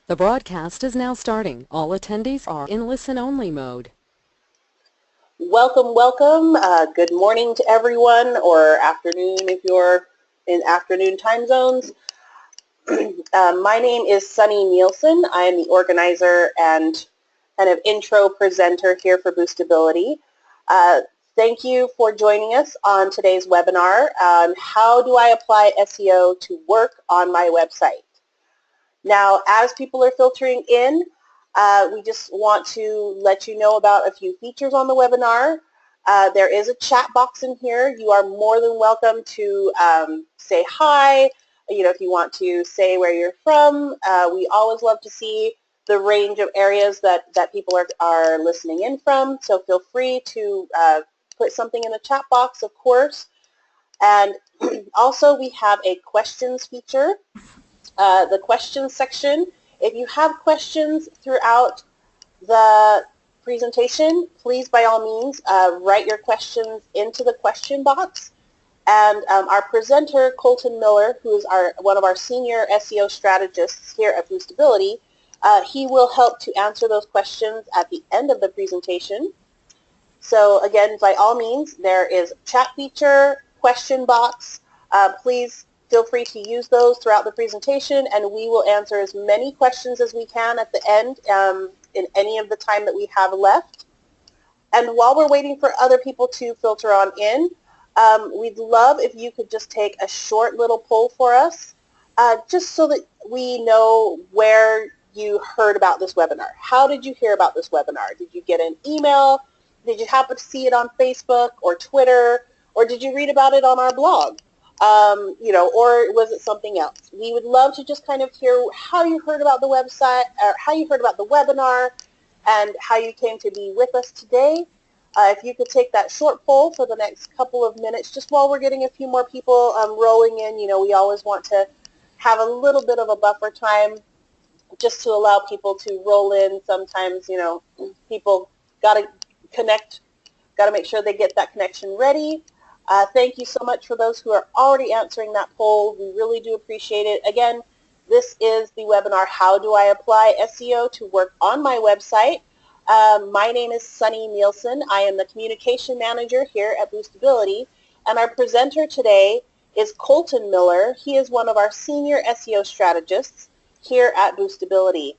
The broadcast is now starting. All attendees are in listen-only mode. Welcome, welcome. Good morning to everyone, or afternoon if you're in afternoon time zones. My name is Sunny Nielsen. I am the organizer and kind of intro presenter here for Boostability. Thank you for joining us on today's webinar on how do I apply SEO to work on my website. Now, as people are filtering in, we just want to let you know about a few features on the webinar. There is a chat box in here. You are more than welcome to say hi. If you want to say where you're from. We always love to see the range of areas that people are listening in from. So feel free to put something in the chat box, of course. And also we have a questions feature. The questions section. If you have questions throughout the presentation, please by all means write your questions into the question box. And our presenter, Colton Miller, who is one of our senior SEO strategists here at Boostability, he will help to answer those questions at the end of the presentation. So again, by all means, there is chat feature, question box. Please feel free to use those throughout the presentation, and we will answer as many questions as we can at the end in any of the time that we have left. And while we're waiting for other people to filter on in, we'd love if you could just take a short little poll for us, just so that we know where you heard about this webinar. How did you hear about this webinar? Did you get an email? Did you happen to see it on Facebook or Twitter? Or did you read about it on our blog? Or was it something else? We would love to just kind of hear how you heard about the website, or how you heard about the webinar, and how you came to be with us today. If you could take that short poll for the next couple of minutes, just while we're getting a few more people rolling in. We always want to have a little bit of a buffer time just to allow people to roll in. Sometimes, people got to connect, got to make sure they get that connection ready. Thank you so much for those who are already answering that poll. We really do appreciate it. Again, this is the webinar, How Do I Apply SEO to Work on My Website? My name is Sunny Nielsen. I am the Communication Manager here at Boostability, and our presenter today is Colton Miller. He is one of our senior SEO strategists here at Boostability.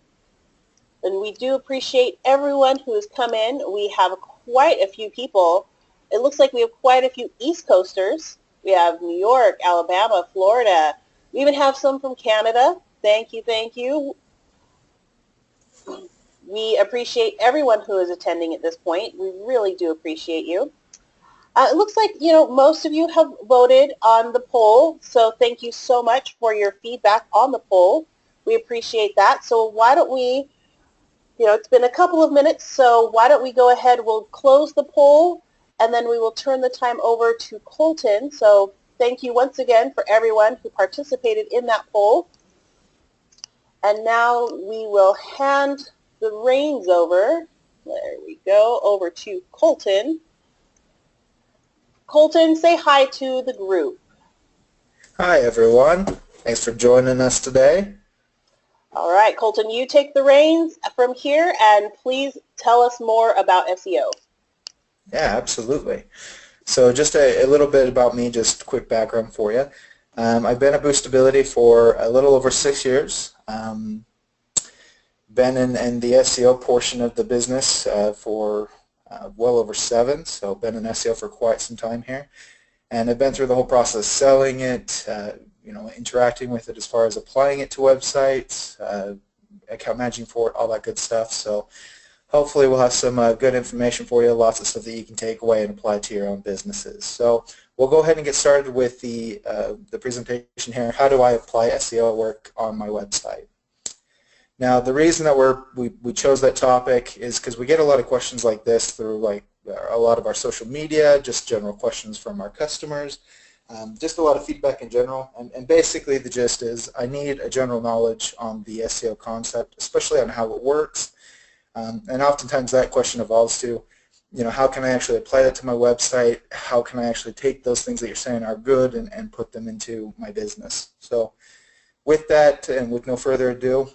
And we do appreciate everyone who has come in. We have quite a few people. It looks like we have quite a few East Coasters. We have New York, Alabama, Florida. We even have some from Canada. Thank you, thank you. We appreciate everyone who is attending at this point. We really do appreciate you. It looks like, most of you have voted on the poll, so thank you so much for your feedback on the poll. We appreciate that. So why don't we, it's been a couple of minutes, so why don't we go ahead, we'll close the poll, and then we will turn the time over to Colton. So thank you once again for everyone who participated in that poll. And now we will hand the reins over, there we go, over to Colton. Colton, say hi to the group. Hi everyone, thanks for joining us today. All right, Colton, you take the reins from here, and please tell us more about SEO. Yeah, absolutely. So just a little bit about me, just quick background for you. I've been at Boostability for a little over 6 years. Been in the SEO portion of the business for well over 7, so been in SEO for quite some time here. And I've been through the whole process, selling it, interacting with it as far as applying it to websites, account managing for it, all that good stuff. So hopefully we'll have some good information for you, lots of stuff that you can take away and apply to your own businesses. So we'll go ahead and get started with the presentation here. How do I apply SEO work on my website? Now, the reason that we chose that topic is because we get a lot of questions like this through a lot of our social media, just general questions from our customers, just a lot of feedback in general. And basically the gist is I need a general knowledge on the SEO concept, especially on how it works. And oftentimes that question evolves to, how can I actually apply that to my website? How can I actually take those things that you're saying are good and put them into my business? So with that, and with no further ado,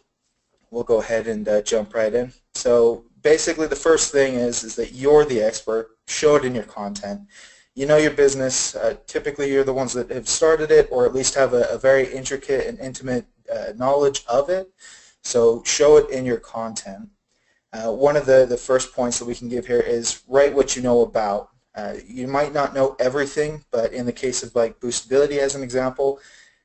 we'll go ahead and jump right in. So basically the first thing is that you're the expert. Show it in your content. You know your business. Typically you're the ones that have started it, or at least have a very intricate and intimate knowledge of it. So show it in your content. One of the first points that we can give here is write what you know about. You might not know everything, but in the case of like boostability as an example,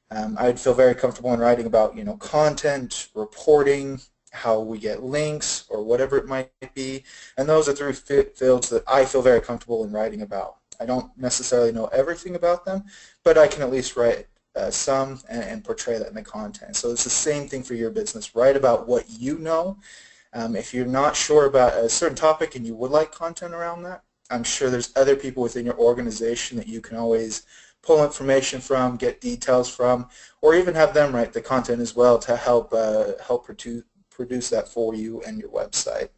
I would feel very comfortable in writing about, content, reporting, how we get links, or whatever it might be. And those are three fields that I feel very comfortable in writing about. I don't necessarily know everything about them, but I can at least write some and portray that in the content. So it's the same thing for your business. Write about what you know. If you're not sure about a certain topic and you would like content around that, I'm sure there's other people within your organization that you can always pull information from, get details from, or even have them write the content as well to help produce that for you and your website.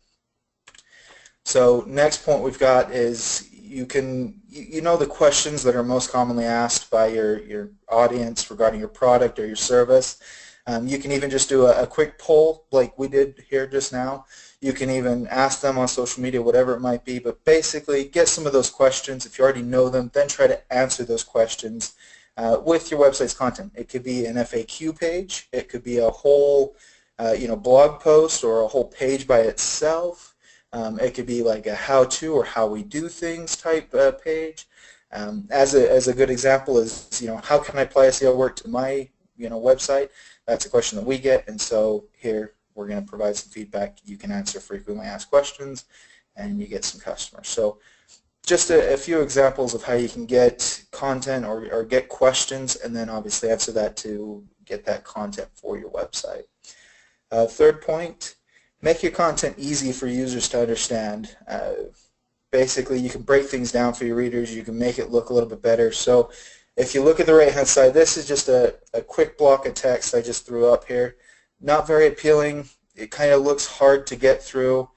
So next point we've got is you know the questions that are most commonly asked by your audience regarding your product or your service. You can even just do a quick poll like we did here just now. You can even ask them on social media, whatever it might be, but basically get some of those questions. If you already know them, then try to answer those questions with your website's content. It could be an FAQ page. It could be a whole blog post or a whole page by itself. It could be like a how-to or how we do things type page. As a good example is, how can I apply SEO work to my website? That's a question that we get, and so here we're going to provide some feedback. You can answer frequently asked questions, and you get some customers. So just a few examples of how you can get content or get questions, and then obviously answer that to get that content for your website. Third point, make your content easy for users to understand. Basically, you can break things down for your readers. You can make it look a little bit better. So if you look at the right-hand side, this is just a quick block of text I just threw up here. Not very appealing. It kind of looks hard to get through.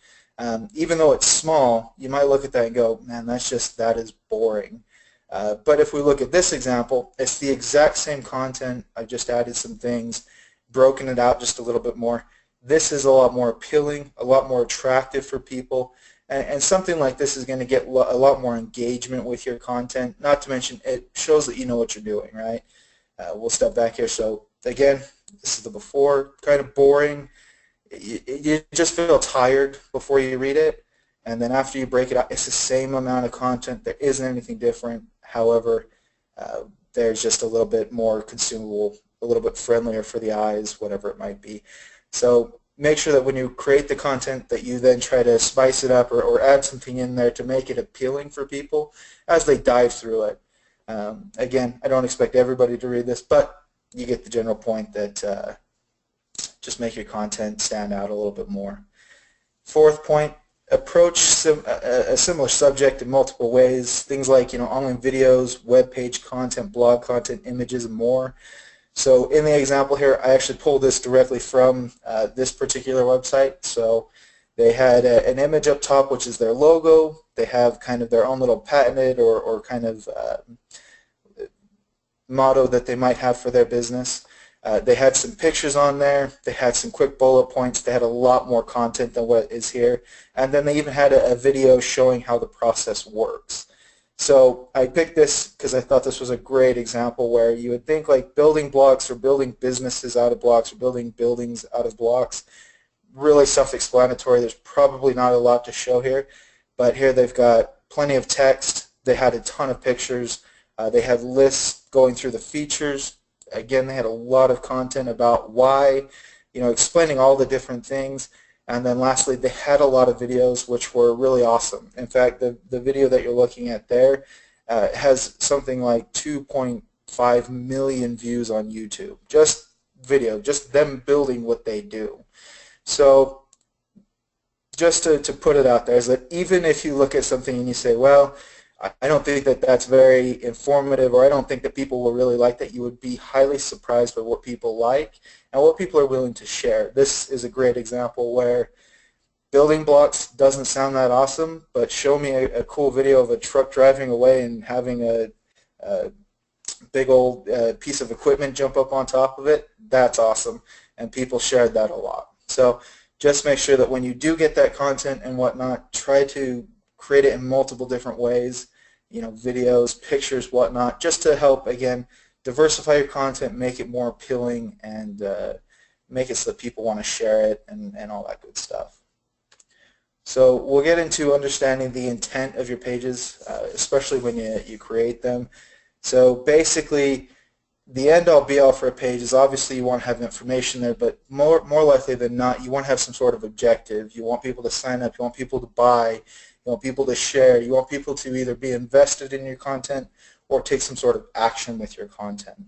Even though it's small, you might look at that and go, man, that is boring. But if we look at this example, it's the exact same content. I've just added some things, broken it out just a little bit more. This is a lot more appealing, a lot more attractive for people. And something like this is going to get a lot more engagement with your content. Not to mention, it shows that you know what you're doing, right? We'll step back here. So again, this is the before, kind of boring. You just feel tired before you read it. And then after you break it out, it's the same amount of content. There isn't anything different. However, there's just a little bit more consumable, a little bit friendlier for the eyes, whatever it might be. So make sure that when you create the content that you then try to spice it up or add something in there to make it appealing for people as they dive through it. Again, I don't expect everybody to read this, but you get the general point that just make your content stand out a little bit more. Fourth point, approach a similar subject in multiple ways. Things like online videos, web page content, blog content, images, and more. So in the example here, I actually pulled this directly from this particular website. So they had an image up top, which is their logo. They have kind of their own little patented or kind of motto that they might have for their business. They had some pictures on there. They had some quick bullet points. They had a lot more content than what is here. And then they even had a video showing how the process works. So I picked this because I thought this was a great example where you would think like building blocks or building businesses out of blocks or building buildings out of blocks, really self-explanatory. There's probably not a lot to show here, but here they've got plenty of text. They had a ton of pictures. They had lists going through the features. Again, they had a lot of content about why, explaining all the different things. And then lastly, they had a lot of videos which were really awesome. In fact, the video that you're looking at there has something like 2.5 million views on YouTube. Just video, just them building what they do. So just to put it out there is that even if you look at something and you say, well, I don't think that that's very informative, or I don't think that people will really like that, you would be highly surprised by what people like and what people are willing to share. This is a great example where building blocks doesn't sound that awesome, but show me a cool video of a truck driving away and having a big old piece of equipment jump up on top of it. That's awesome, and people shared that a lot. So just make sure that when you do get that content and whatnot, try to create it in multiple different ways, videos, pictures, whatnot, just to help, again, diversify your content, make it more appealing, and make it so that people want to share it and all that good stuff. So we'll get into understanding the intent of your pages, especially when you create them. So basically, the end-all be-all for a page is obviously you want to have information there, but more likely than not, you want to have some sort of objective. You want people to sign up. You want people to buy. You want people to share. You want people to either be invested in your content or take some sort of action with your content.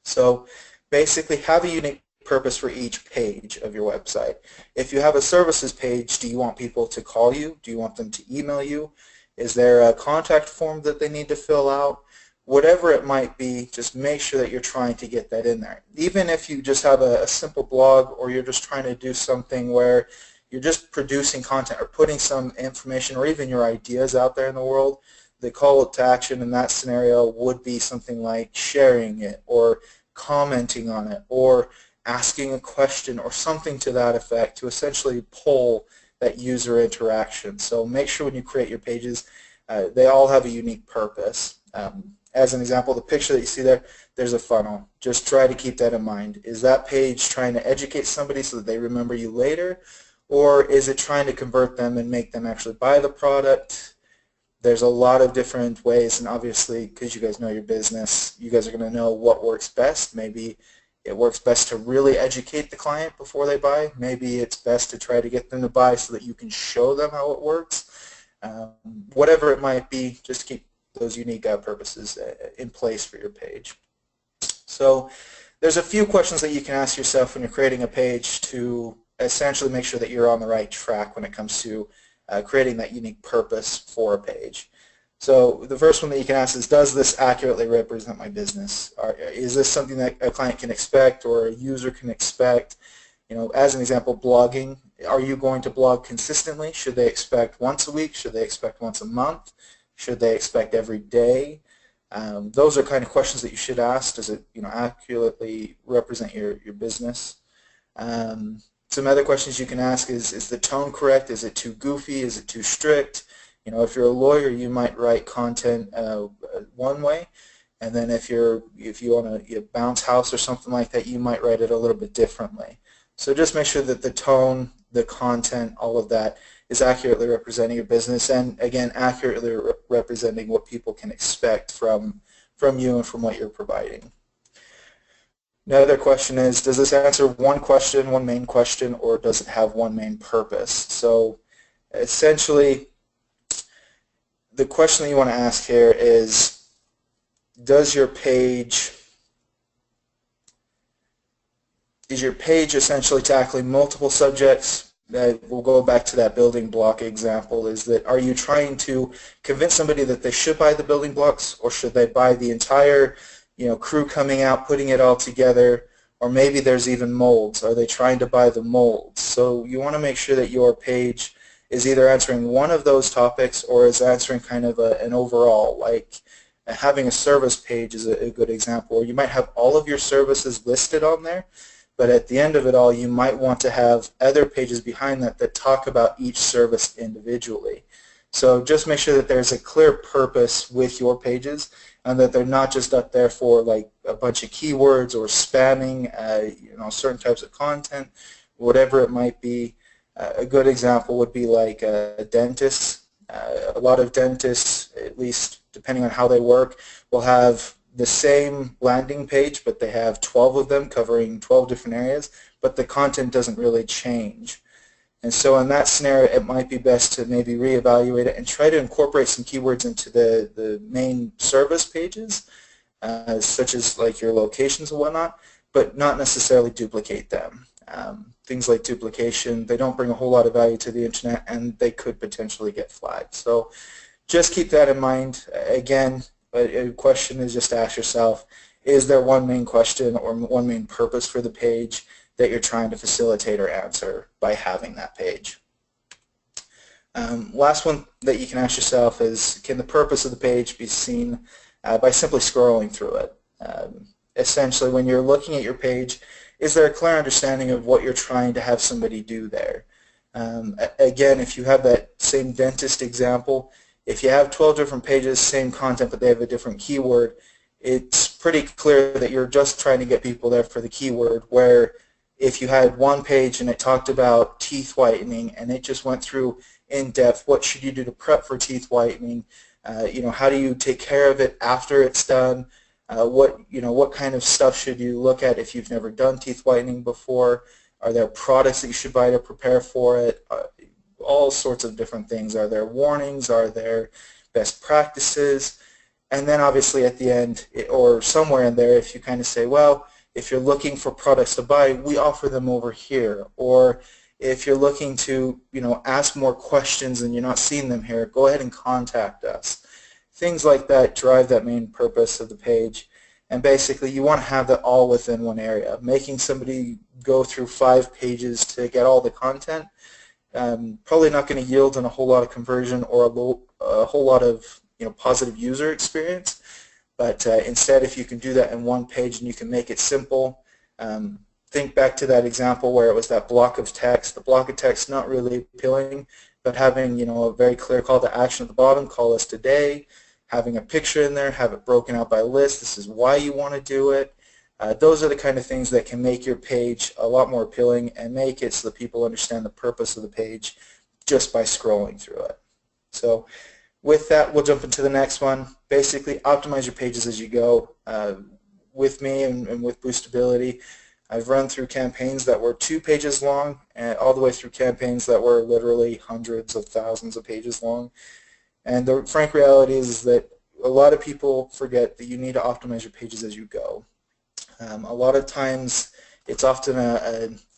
So basically, have a unique purpose for each page of your website. If you have a services page, do you want people to call you? Do you want them to email you? Is there a contact form that they need to fill out? Whatever it might be, just make sure that you're trying to get that in there. Even if you just have a simple blog, or you're just trying to do something where you're just producing content or putting some information or even your ideas out there in the world, the call to action in that scenario would be something like sharing it or commenting on it or asking a question or something to that effect to essentially pull that user interaction. So make sure when you create your pages, they all have a unique purpose. As an example, the picture that you see there, there's a funnel. Just try to keep that in mind. Is that page trying to educate somebody so that they remember you later, or is it trying to convert them and make them actually buy the product? There's a lot of different ways, and obviously, because you guys know your business, you guys are going to know what works best. Maybe it works best to really educate the client before they buy. Maybe it's best to try to get them to buy so that you can show them how it works. Whatever it might be, just keep those unique purposes in place for your page. So there's a few questions that you can ask yourself when you're creating a page to essentially make sure that you're on the right track when it comes to creating that unique purpose for a page. So the first one that you can ask is, does this accurately represent my business? Is this something that a client can expect or a user can expect? As an example, blogging. Are you going to blog consistently? Should they expect once a week? Should they expect once a month? Should they expect every day? Those are kind of questions that you should ask. Does it accurately represent your business? Some other questions you can ask is the tone correct? Is it too goofy? Is it too strict? If you're a lawyer, you might write content one way, and then if you own a bounce house or something like that, you might write it a little bit differently. So just make sure that the tone, the content, all of that is accurately representing your business, and again, accurately representing what people can expect from you and from what you're providing. Another question is, does this answer one question, one main question, or does it have one main purpose? So essentially, the question that you want to ask here is, is your page essentially tackling multiple subjects? We'll go back to that building block example. Is that, are you trying to convince somebody that they should buy the building blocks, or should they buy the entire crew coming out, putting it all together? Or maybe there's even molds. Are they trying to buy the molds? So you want to make sure that your page is either answering one of those topics or is answering kind of an overall, like having a service page is a good example. Or you might have all of your services listed on there, but at the end of it all, you might want to have other pages behind that talk about each service individually. So just make sure that there's a clear purpose with your pages, and that they're not just up there for like a bunch of keywords or spamming certain types of content, whatever it might be. A good example would be like a dentist. A lot of dentists, at least depending on how they work, will have the same landing page, but they have 12 of them covering 12 different areas, but the content doesn't really change. And so in that scenario, it might be best to maybe reevaluate it and try to incorporate some keywords into the main service pages, such as like your locations and whatnot, but not necessarily duplicate them. Things like duplication, they don't bring a whole lot of value to the internet, and they could potentially get flagged. So just keep that in mind. Again, a question is just to ask yourself, is there one main question or one main purpose for the page that you're trying to facilitate or answer by having that page? Last one that you can ask yourself is, can the purpose of the page be seen by simply scrolling through it? Essentially, when you're looking at your page, is there a clear understanding of what you're trying to have somebody do there? Again, if you have that same dentist example, if you have 12 different pages, same content, but they have a different keyword, it's pretty clear that you're just trying to get people there for the keyword, where if you had one page and it talked about teeth whitening and it just went through in depth, what should you do to prep for teeth whitening? How do you take care of it after it's done? What kind of stuff should you look at if you've never done teeth whitening before? Are there products that you should buy to prepare for it? All sorts of different things. Are there warnings? Are there best practices? And then obviously at the end, or somewhere in there, if you kind of say, well, if you're looking for products to buy, we offer them over here. Or if you're looking to, ask more questions and you're not seeing them here, go ahead and contact us. Things like that drive that main purpose of the page. And basically, you want to have that all within one area. Making somebody go through 5 pages to get all the content, probably not going to yield in a whole lot of conversion or a whole lot of positive user experience. But instead, if you can do that in one page and you can make it simple, think back to that example where it was that block of text. The block of text not really appealing, but having a very clear call to action at the bottom, call us today, having a picture in there, have it broken out by list, this is why you want to do it. Those are the kind of things that can make your page a lot more appealing and make it so that people understand the purpose of the page just by scrolling through it. So with that, we'll jump into the next one. Basically, optimize your pages as you go. With me and with Boostability, I've run through campaigns that were 2 pages long and all the way through campaigns that were literally hundreds of thousands of pages long. And the frank reality is that a lot of people forget that you need to optimize your pages as you go. A lot of times it's often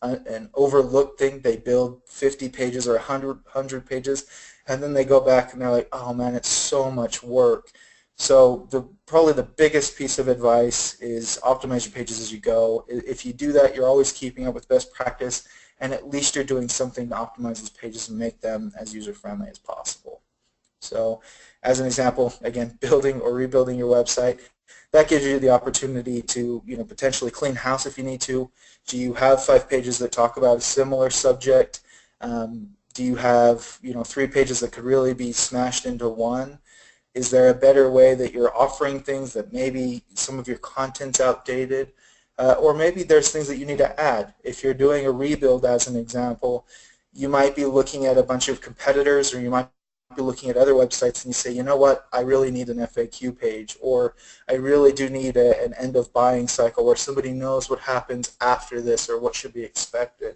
an overlooked thing. They build 50 pages or 100 pages, and then they go back and they're like, oh man, it's so much work. So probably the biggest piece of advice is optimize your pages as you go. If you do that, you're always keeping up with best practice, and at least you're doing something to optimize these pages and make them as user-friendly as possible. So as an example, again, building or rebuilding your website, that gives you the opportunity to potentially clean house if you need to. Do you have 5 pages that talk about a similar subject? Do you have 3 pages that could really be smashed into one? Is there a better way that you're offering things that maybe some of your content's outdated? Or maybe there's things that you need to add. If you're doing a rebuild, as an example, you might be looking at a bunch of competitors, or you might be looking at other websites and you say, you know what, I really need an FAQ page, or I really do need an end of buying cycle where somebody knows what happens after this or what should be expected.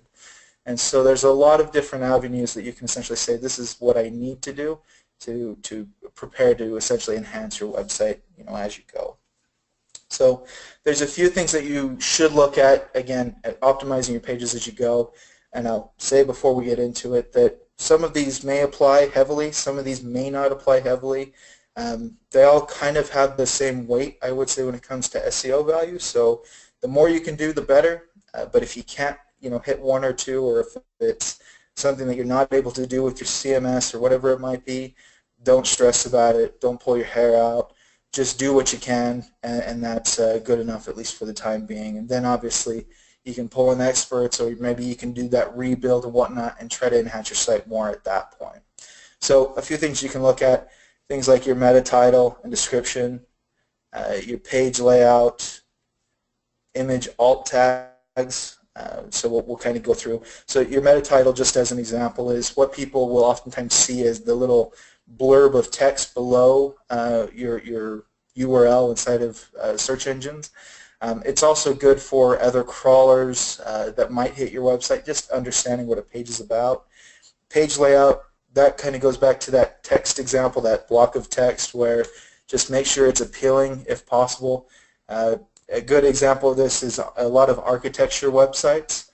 And so there's a lot of different avenues that you can essentially say, this is what I need to do to prepare to essentially enhance your website as you go. So there's a few things that you should look at, again, at optimizing your pages as you go. And I'll say before we get into it that some of these may apply heavily, some of these may not apply heavily. They all kind of have the same weight, I would say, when it comes to SEO value. So the more you can do, the better. But if you can't, hit 1 or 2, or if it's something that you're not able to do with your CMS or whatever it might be, don't stress about it. Don't pull your hair out. Just do what you can, and that's good enough, at least for the time being. And then obviously you can pull in experts, or maybe you can do that rebuild and whatnot and try to enhance your site more at that point. So a few things you can look at, things like your meta title and description, your page layout, image alt tags. So we'll kind of go through. So your meta title, just as an example, is what people will oftentimes see as the little blurb of text below your URL inside of search engines. It's also good for other crawlers that might hit your website, just understanding what a page is about. Page layout, that kind of goes back to that text example, that block of text, where just make sure it's appealing if possible. A good example of this is a lot of architecture websites.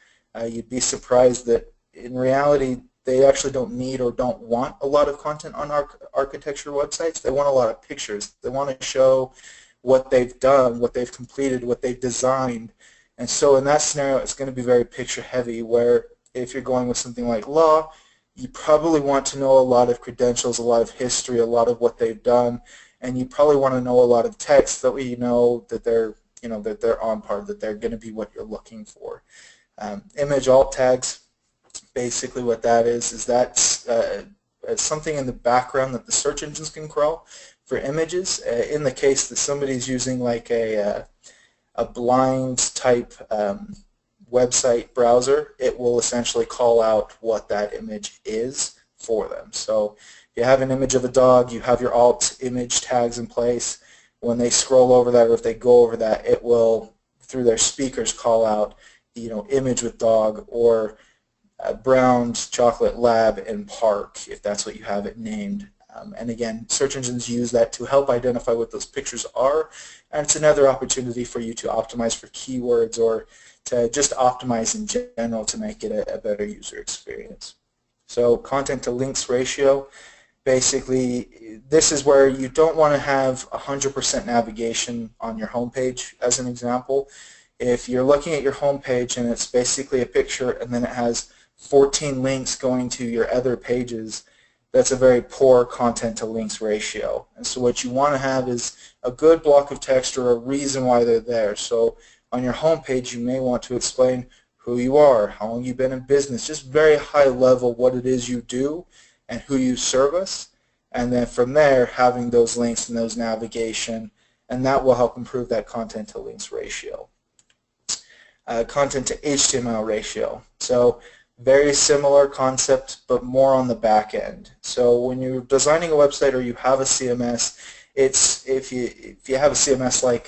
You'd be surprised that in reality they actually don't need or don't want a lot of content on architecture websites. They want a lot of pictures. They want to show what they've done, what they've completed, what they've designed. And so in that scenario, it's going to be very picture heavy, where if you're going with something like law, you probably want to know a lot of credentials, a lot of history, a lot of what they've done, and you probably want to know a lot of text, that way you know that they're that they're on par, that they're going to be what you're looking for. Image alt tags, basically what that is that's something in the background that the search engines can crawl for images. In the case that somebody's using like a blind type website browser, it will essentially call out what that image is for them. So you have an image of a dog, you have your alt image tags in place. When they scroll over that, or if they go over that, it will, through their speakers, call out, image with dog, or brown chocolate lab and park, if that's what you have it named. And again, search engines use that to help identify what those pictures are, and it's another opportunity for you to optimize for keywords, or to just optimize in general to make it a better user experience. So content to links ratio, basically this is where you don't want to have 100% navigation on your home page. As an example, if you're looking at your home page and it's basically a picture and then it has 14 links going to your other pages, that's a very poor content to links ratio. And so what you want to have is a good block of text or a reason why they're there. So on your home page, you may want to explain who you are, how long you've been in business, just very high level what it is you do and who you service, and then from there having those links and those navigation, and that will help improve that content to links ratio. Content to HTML ratio. So very similar concept, but more on the back end. So when you're designing a website or you have a CMS, it's if you have a CMS like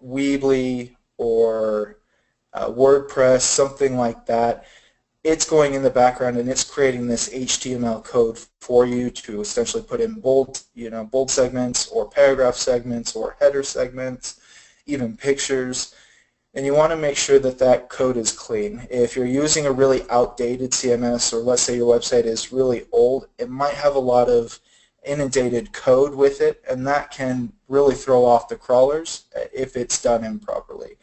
Weebly or WordPress, something like that, it's going in the background and it's creating this HTML code for you to essentially put in bold segments or paragraph segments or header segments, even pictures. And you want to make sure that that code is clean. If you're using a really outdated CMS, or let's say your website is really old, it might have a lot of inundated code with it, and that can really throw off the crawlers if it's done improperly.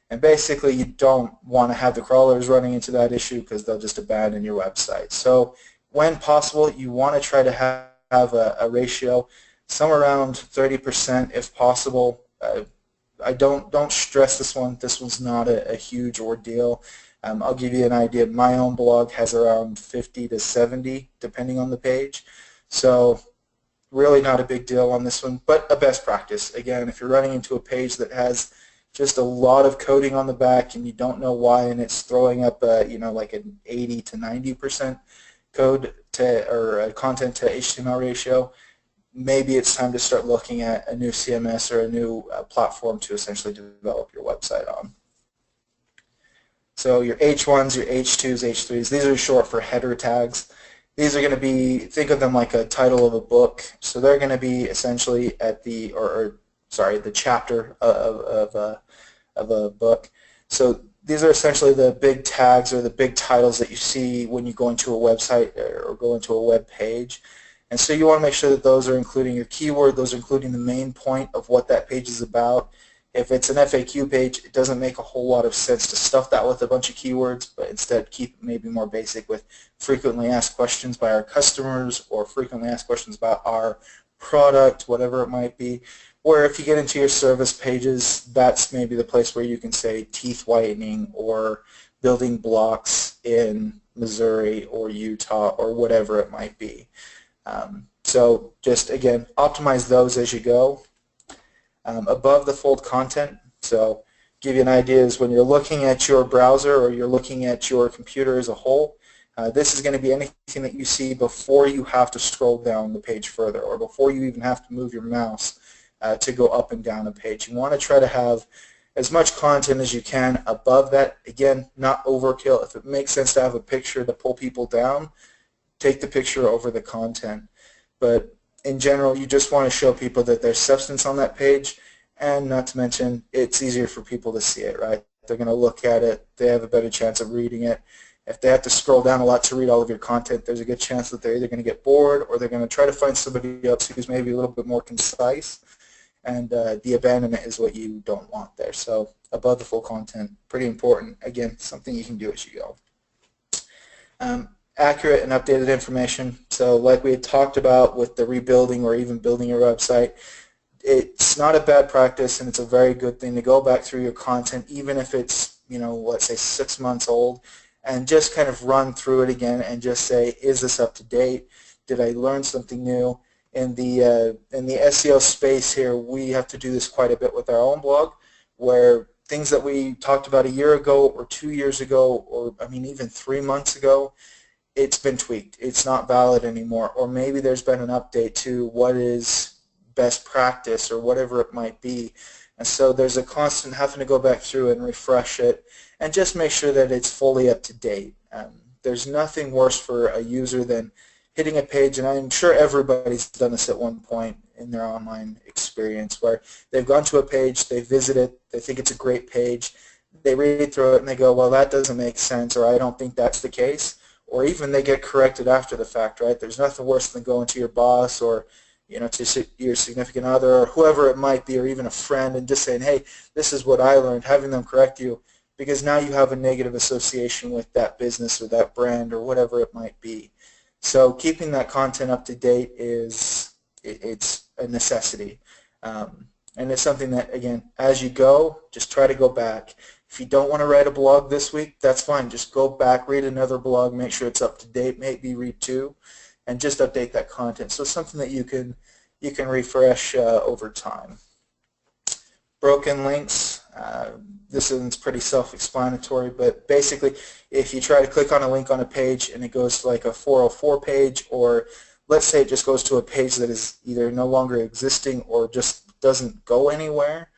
And basically you don't want to have the crawlers running into that issue because they'll just abandon your website. So when possible, you want to try to have a ratio somewhere around 30% if possible. I don't stress this one. This one's not a huge ordeal. I'll give you an idea. My own blog has around 50 to 70 depending on the page. So really not a big deal on this one, but a best practice. Again, if you're running into a page that has just a lot of coding on the back and you don't know why, and it's throwing up like an 80 to 90% code to or content to HTML ratio, maybe it's time to start looking at a new CMS or a new platform to essentially develop your website on. So your H1s, your H2s, H3s, these are short for header tags. These are going to be, think of them like a title of a book. So they're going to be essentially at the, the chapter of a book. So these are essentially the big tags or the big titles that you see when you go into a website or go into a web page. And so you want to make sure that those are including your keyword, those are including the main point of what that page is about. If it's an FAQ page, it doesn't make a whole lot of sense to stuff that with a bunch of keywords, but instead keep it maybe more basic with frequently asked questions by our customers or frequently asked questions about our product, whatever it might be. Or if you get into your service pages, that's maybe the place where you can say teeth whitening or building blocks in Missouri or Utah or whatever it might be. So just, again, optimize those as you go. Above the fold content, so give you an idea is when you're looking at your browser or you're looking at your computer as a whole, this is going to be anything that you see before you have to scroll down the page further or before you even have to move your mouse to go up and down a page. You want to try to have as much content as you can above that. Again, not overkill. If it makes sense to have a picture to pull people down, take the picture over the content. But in general, you just want to show people that there's substance on that page, and not to mention it's easier for people to see it, right? They're going to look at it. They have a better chance of reading it. If they have to scroll down a lot to read all of your content, there's a good chance that they're either going to get bored or they're going to try to find somebody else who's maybe a little bit more concise, and the abandonment is what you don't want there. So above the full content, pretty important. Again, something you can do as you go. Accurate and updated information. So like we had talked about with the rebuilding or even building your website, it's not a bad practice, and it's a very good thing to go back through your content, even if it's, let's say 6 months old, and just kind of run through it again and just say, is this up to date? Did I learn something new? In the SEO space here, we have to do this quite a bit with our own blog, where things that we talked about a year ago or 2 years ago, or I mean even 3 months ago, it's been tweaked. It's not valid anymore, or maybe there's been an update to what is best practice or whatever it might be. And so there's a constant having to go back through and refresh it and just make sure that it's fully up to date. There's nothing worse for a user than hitting a page, and I'm sure everybody's done this at one point in their online experience, where they've gone to a page, they visit it, they think it's a great page, they read through it and they go, well, that doesn't make sense, or I don't think that's the case, or even they get corrected after the fact, right? There's nothing worse than going to your boss or to your significant other or whoever it might be, or even a friend, and just saying, hey, this is what I learned, having them correct you, because now you have a negative association with that business or that brand or whatever it might be. So keeping that content up to date it's a necessity. And it's something that, again, as you go, just try to go back. If you don't want to write a blog this week, that's fine. Just go back, read another blog, make sure it's up to date, maybe read 2, and just update that content. So it's something that you can refresh over time. Broken links. This is pretty self-explanatory, but basically if you try to click on a link on a page and it goes to like a 404 page, or let's say it just goes to a page that is either no longer existing or just doesn't go anywhere,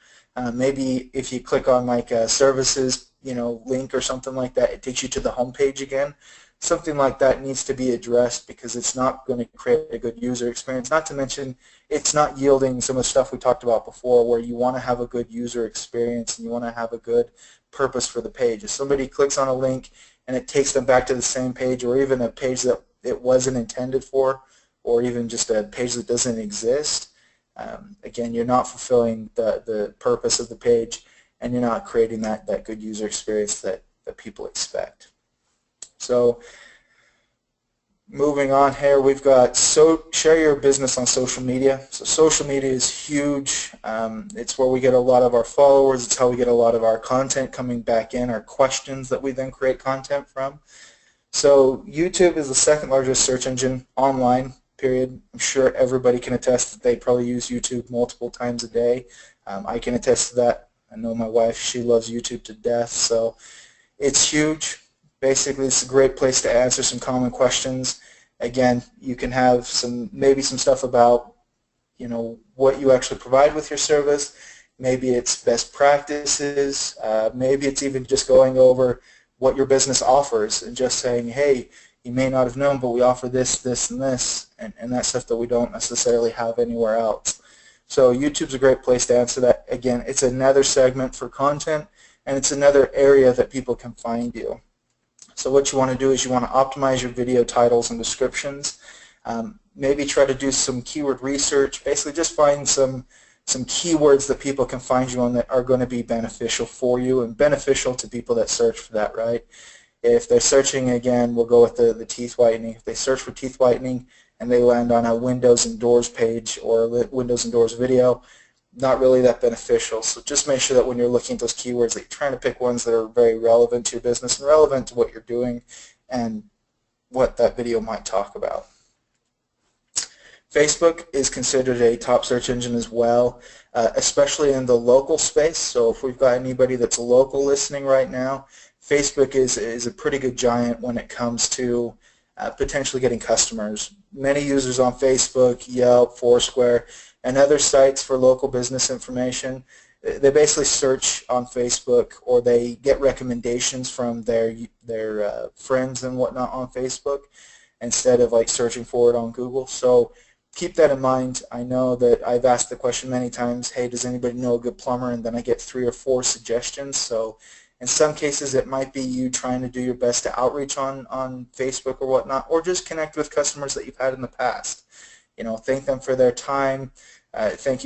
maybe if you click on like a services link or something like that, it takes you to the home page again. Something like that needs to be addressed, because it's not going to create a good user experience. Not to mention, it's not yielding some of the stuff we talked about before, where you want to have a good user experience and you want to have a good purpose for the page. If somebody clicks on a link and it takes them back to the same page, or even a page that it wasn't intended for, or even just a page that doesn't exist, again, you're not fulfilling the purpose of the page, and you're not creating that good user experience that people expect. So moving on here, we've got share your business on social media. So social media is huge. It's where we get a lot of our followers. It's how we get a lot of our content coming back in, our questions that we then create content from. So YouTube is the second largest search engine online, period. I'm sure everybody can attest that they probably use YouTube multiple times a day. I can attest to that. I know my wife, she loves YouTube to death. So it's huge. Basically, it's a great place to answer some common questions. Again, you can have maybe some stuff about what you actually provide with your service. Maybe it's best practices. Maybe it's even just going over what your business offers and just saying, hey, you may not have known, but we offer this, this, and this, and that's stuff that we don't necessarily have anywhere else. So YouTube's a great place to answer that. Again, it's another segment for content, and it's another area that people can find you. So what you want to do is you want to optimize your video titles and descriptions. Maybe try to do some keyword research. Basically just find some keywords that people can find you on that are going to be beneficial for you and beneficial to people that search for that, right? If they're searching, again, we'll go with the teeth whitening. If they search for teeth whitening and they land on a windows and doors page or a windows and doors video, not really that beneficial. So just make sure that when you're looking at those keywords that you're trying to pick ones that are very relevant to your business and relevant to what you're doing and what that video might talk about. Facebook is considered a top search engine as well, especially in the local space. So if we've got anybody that's local listening right now, Facebook is a pretty good giant when it comes to potentially getting customers. Many users on Facebook, Yelp, Foursquare, and other sites for local business information, they basically search on Facebook, or they get recommendations from their friends and whatnot on Facebook instead of like searching for it on Google. So keep that in mind. I know that I've asked the question many times, hey, does anybody know a good plumber? And then I get 3 or 4 suggestions. So in some cases it might be you trying to do your best to outreach on Facebook or whatnot, or just connect with customers that you've had in the past. Thank them for their time. Thank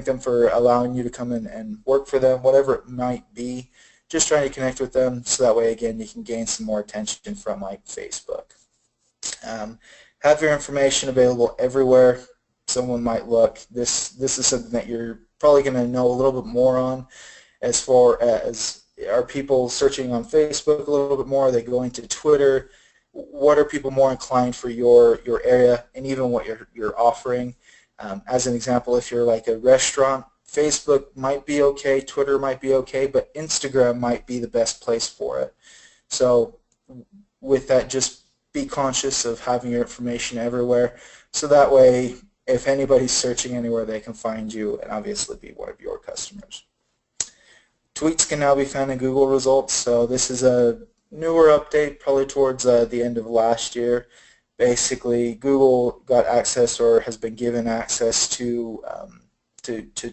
them for allowing you to come in and work for them, whatever it might be. Just trying to connect with them so that way, again, you can gain some more attention from like Facebook. Have your information available everywhere. someone might look. This is something that you're probably going to know a little bit more on, as far as, are people searching on Facebook a little bit more? Are they going to Twitter? What are people more inclined for your area, and even what you're offering? As an example, if you're like a restaurant, Facebook might be okay, Twitter might be okay, but Instagram might be the best place for it. So with that, just be conscious of having your information everywhere, so that way if anybody's searching anywhere, they can find you and obviously be one of your customers. Tweets can now be found in Google results, so this is a newer update, probably towards the end of last year. Basically, Google got access, or has been given access to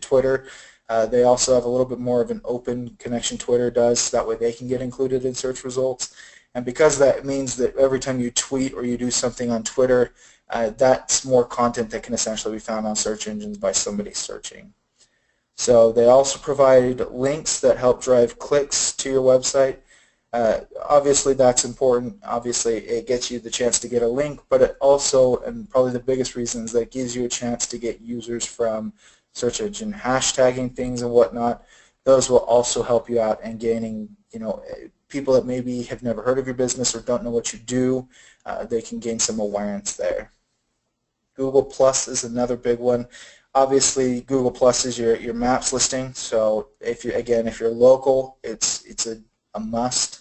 Twitter. They also have a little bit more of an open connection Twitter does, so that way they can get included in search results. And because that means that every time you tweet or you do something on Twitter, that's more content that can essentially be found on search engines by somebody searching. So they also provide links that help drive clicks to your website. Obviously that's important. Obviously it gets you the chance to get a link, but it also, and probably the biggest reason, is that it gives you a chance to get users from search engine hashtagging things and whatnot. Those will also help you out in gaining, people that maybe have never heard of your business or don't know what you do. They can gain some awareness there. Google Plus is another big one. Obviously, Google Plus is your maps listing. So if you're local, it's a must.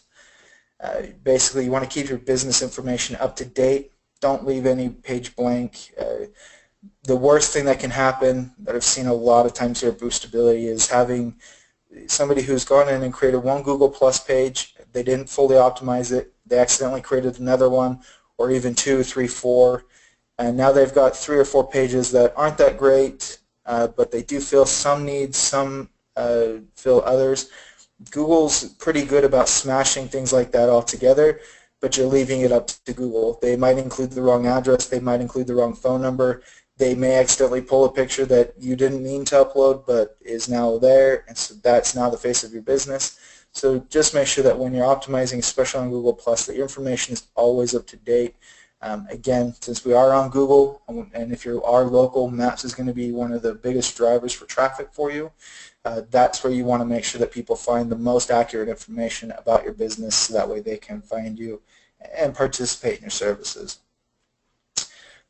Basically, you want to keep your business information up to date. Don't leave any page blank. The worst thing that can happen, that I've seen a lot of times here at Boostability, is having somebody who's gone in and created one Google Plus page. They didn't fully optimize it. They accidentally created another one, or even 2, 3, 4. And now they've got 3 or 4 pages that aren't that great, but they do fill some needs, some fill others. Google's pretty good about smashing things like that altogether, but you're leaving it up to Google. They might include the wrong address. They might include the wrong phone number. They may accidentally pull a picture that you didn't mean to upload but is now there, and so that's now the face of your business. So just make sure that when you're optimizing, especially on Google+, that your information is always up to date. Again, since we are on Google, and if you are local, Maps is going to be one of the biggest drivers for traffic for you. That's where you want to make sure that people find the most accurate information about your business, so that way they can find you and participate in your services.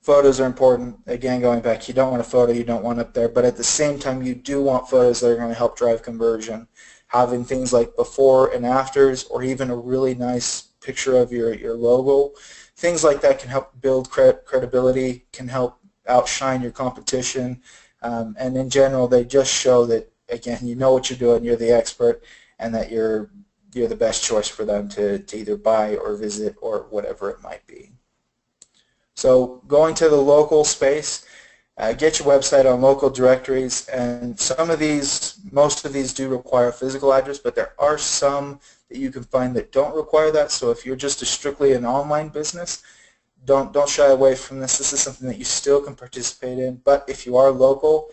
Photos are important. Again, going back, you don't want a photo you don't want up there, but at the same time you do want photos that are going to help drive conversion. Having things like before and afters, or even a really nice picture of your logo, things like that can help build credibility, can help outshine your competition, and in general they just show that, again, you know what you're doing, you're the expert, and that you're the best choice for them to either buy or visit or whatever it might be. So going to the local space, get your website on local directories, and most of these do require a physical address, but there are some that you can find that don't require that. So if you're just strictly an online business, don't shy away from this. This is something that you still can participate in, but if you are local,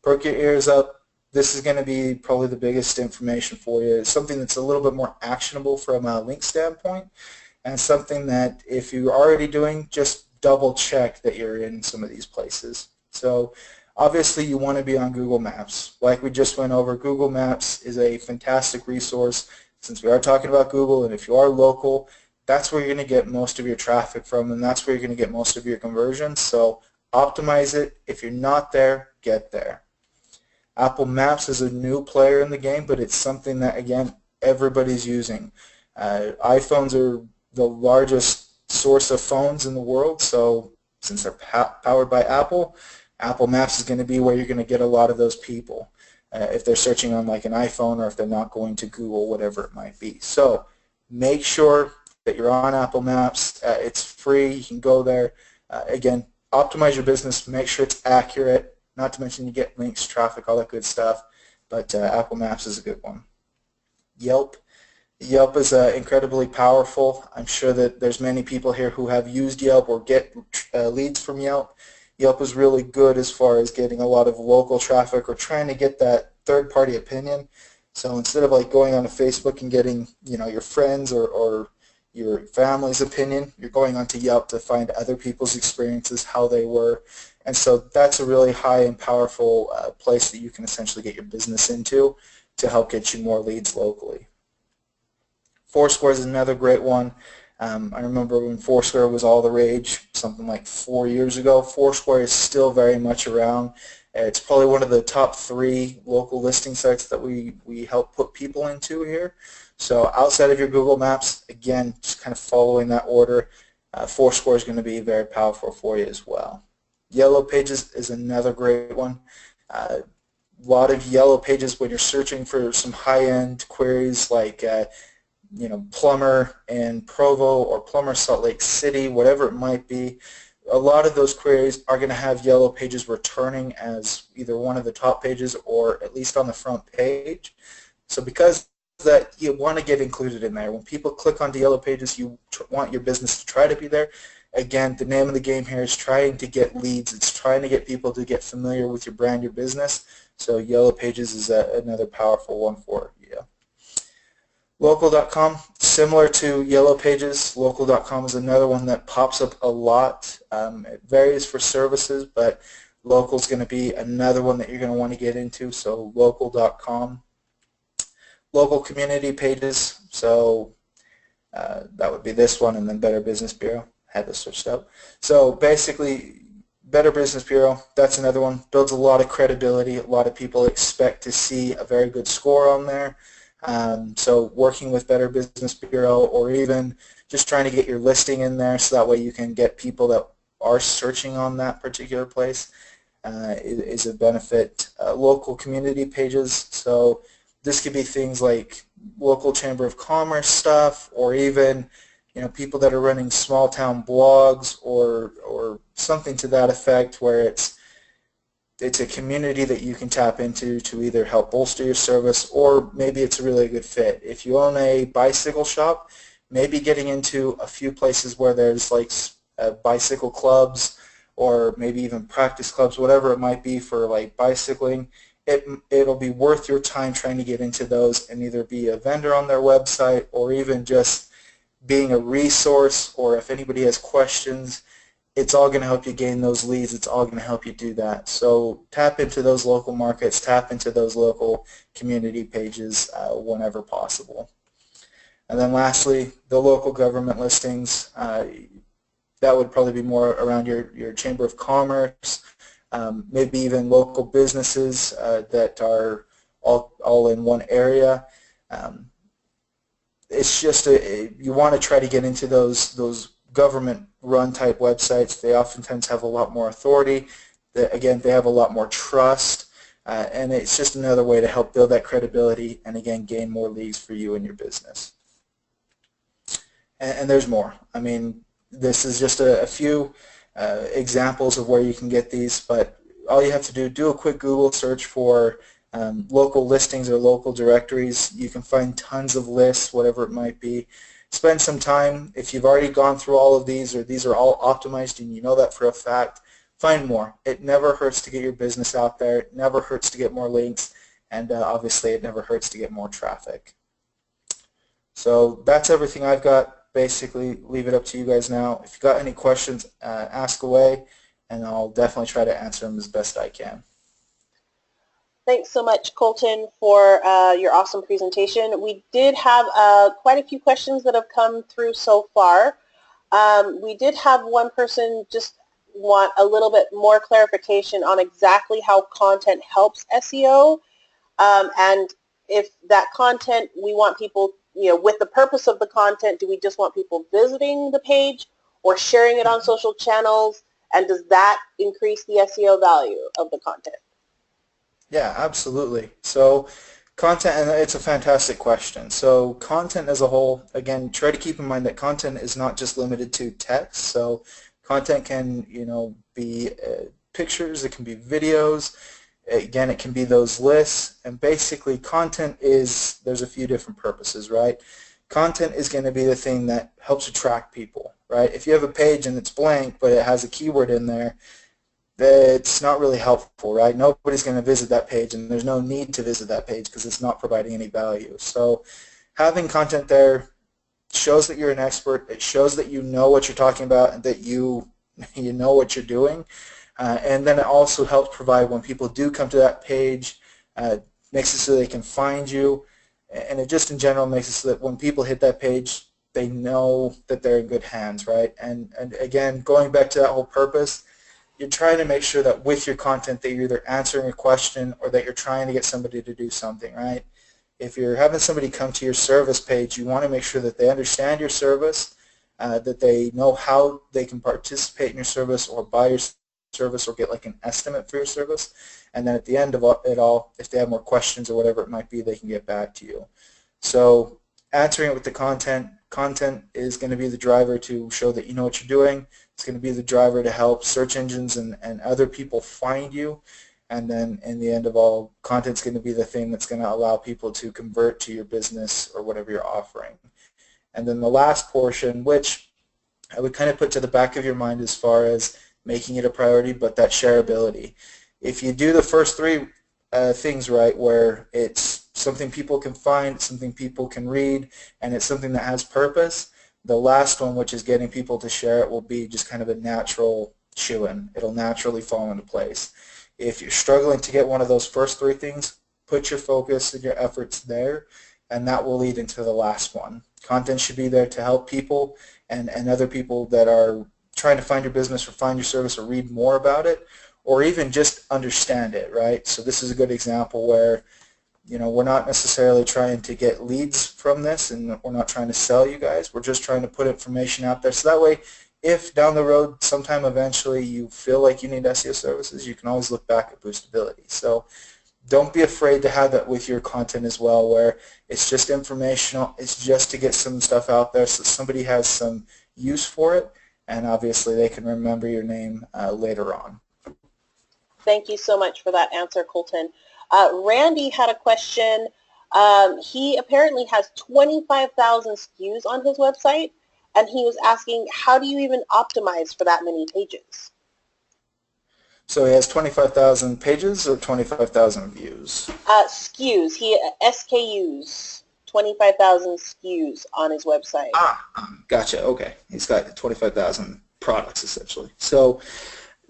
perk your ears up. This is going to be probably the biggest information for you. It's something that's a little bit more actionable from a link standpoint, and something that if you're already doing, just double check that you're in some of these places. So obviously you want to be on Google Maps. Like we just went over, Google Maps is a fantastic resource since we are talking about Google, and if you are local, that's where you're going to get most of your traffic from, and that's where you're going to get most of your conversions. So optimize it. If you're not there, get there. Apple Maps is a new player in the game, but it's something that, again, everybody's using. iPhones are the largest source of phones in the world, so since they're powered by Apple, Apple Maps is going to be where you're going to get a lot of those people if they're searching on like an iPhone, or if they're not going to Google, whatever it might be. So make sure that you're on Apple Maps. It's free. You can go there. Again, optimize your business. Make sure it's accurate. Not to mention you get links, traffic, all that good stuff. But Apple Maps is a good one. Yelp. Yelp is incredibly powerful. I'm sure that there's many people here who have used Yelp or get leads from Yelp. Yelp is really good as far as getting a lot of local traffic or trying to get that third-party opinion. So instead of like going onto Facebook and getting your friends or your family's opinion, you're going onto Yelp to find other people's experiences, how they were, And so that's a really high and powerful place that you can essentially get your business into to help get you more leads locally. Foursquare is another great one. I remember when Foursquare was all the rage, something like 4 years ago. Foursquare is still very much around. It's probably one of the top 3 local listing sites that we help put people into here. So outside of your Google Maps, again, just kind of following that order, Foursquare is going to be very powerful for you as well. Yellow Pages is another great one. A lot of Yellow Pages when you're searching for some high-end queries like plumber in Provo or plumber Salt Lake City, whatever it might be. A lot of those queries are going to have Yellow Pages returning as either one of the top pages or at least on the front page. So because that, you want to get included in there. When people click onto Yellow Pages, you want your business to try to be there. Again, the name of the game here is trying to get leads. It's trying to get people to get familiar with your brand, your business. So Yellow Pages is another powerful one for you. Local.com, similar to Yellow Pages, Local.com is another one that pops up a lot. It varies for services, but Local is going to be another one that you're going to want to get into, so Local.com. Local community pages, so that would be this one, and then Better Business Bureau. Had this switched up. So basically, Better Business Bureau, that's another one. Builds a lot of credibility. A lot of people expect to see a very good score on there. So working with Better Business Bureau, or even just trying to get your listing in there so that way you can get people that are searching on that particular place is a benefit. Local community pages, so this could be things like local Chamber of Commerce stuff, or even people that are running small town blogs or something to that effect, where it's a community that you can tap into to either help bolster your service, or maybe it's a really good fit. If you own a bicycle shop, maybe getting into a few places where there's like bicycle clubs, or maybe even practice clubs, whatever it might be for like bicycling, it'll be worth your time trying to get into those and either be a vendor on their website, or even just being a resource, or if anybody has questions, it's all going to help you gain those leads. It's all going to help you do that. So tap into those local markets, tap into those local community pages whenever possible. And then lastly, the local government listings. That would probably be more around your Chamber of Commerce, maybe even local businesses that are all in one area. It's just you want to try to get into those government-run type websites. They oftentimes have a lot more authority. Again, they have a lot more trust, and it's just another way to help build that credibility and, again, gain more leads for you and your business. And there's more. I mean, this is just a few examples of where you can get these, but all you have to do a quick Google search for local listings or local directories. You can find tons of lists, whatever it might be. Spend some time. If you've already gone through all of these, or these are all optimized and you know that for a fact, find more. It never hurts to get your business out there. It never hurts to get more links, and obviously it never hurts to get more traffic. So that's everything I've got. Basically, leave it up to you guys now. If you've got any questions, ask away, and I'll definitely try to answer them as best I can. Thanks so much, Colton, for your awesome presentation. We did have quite a few questions that have come through so far. We did have one person just want a little bit more clarification on exactly how content helps SEO, and if that content we want people, with the purpose of the content, do we just want people visiting the page or sharing it on social channels, and does that increase the SEO value of the content? Yeah, absolutely. So content, and it's a fantastic question. So content as a whole, again, try to keep in mind that content is not just limited to text. So content can, be pictures, it can be videos, again, it can be those lists, and basically content is, there's a few different purposes, right? Content is going to be the thing that helps attract people, right? If you have a page and it's blank, but it has a keyword in there, it's not really helpful, right? Nobody's going to visit that page, and there's no need to visit that page because it's not providing any value. So having content there shows that you're an expert. It shows that you know what you're talking about and that you know what you're doing. And then it also helps provide when people do come to that page, makes it so they can find you, and it just in general makes it so that when people hit that page, they know that they're in good hands, right? And again, going back to that whole purpose, you're trying to make sure that with your content that you're either answering a question or that you're trying to get somebody to do something, right? If you're having somebody come to your service page, you want to make sure that they understand your service, that they know how they can participate in your service or buy your service or get like an estimate for your service, and then at the end of it all, if they have more questions or whatever it might be, they can get back to you. So answering it with the content is going to be the driver to show that you know what you're doing. It's going to be the driver to help search engines and other people find you, and then in the end of all, content's going to be the thing that's going to allow people to convert to your business or whatever you're offering. And then the last portion, which I would kind of put to the back of your mind as far as making it a priority, but that shareability. If you do the first three things right, where it's something people can find, something people can read, and it's something that has purpose, the last one, which is getting people to share it, will be just kind of a natural shoo-in. It'll naturally fall into place. If you're struggling to get one of those first three things, put your focus and your efforts there, and that will lead into the last one. Content should be there to help people and other people that are trying to find your business or find your service or read more about it, or even just understand it, right? So this is a good example where, you know, we're not necessarily trying to get leads from this, and we're not trying to sell you guys. We're just trying to put information out there, so that way if down the road sometime eventually you feel like you need SEO services, you can always look back at Boostability. So don't be afraid to have that with your content as well, where it's just informational, it's just to get some stuff out there so somebody has some use for it, and obviously they can remember your name later on. Thank you so much for that answer, Colton. Randy had a question. He apparently has 25,000 SKUs on his website, and he was asking, how do you even optimize for that many pages? So he has 25,000 pages or 25,000 views? SKUs. SKUs. 25,000 SKUs on his website. Gotcha. Okay. He's got 25,000 products essentially. So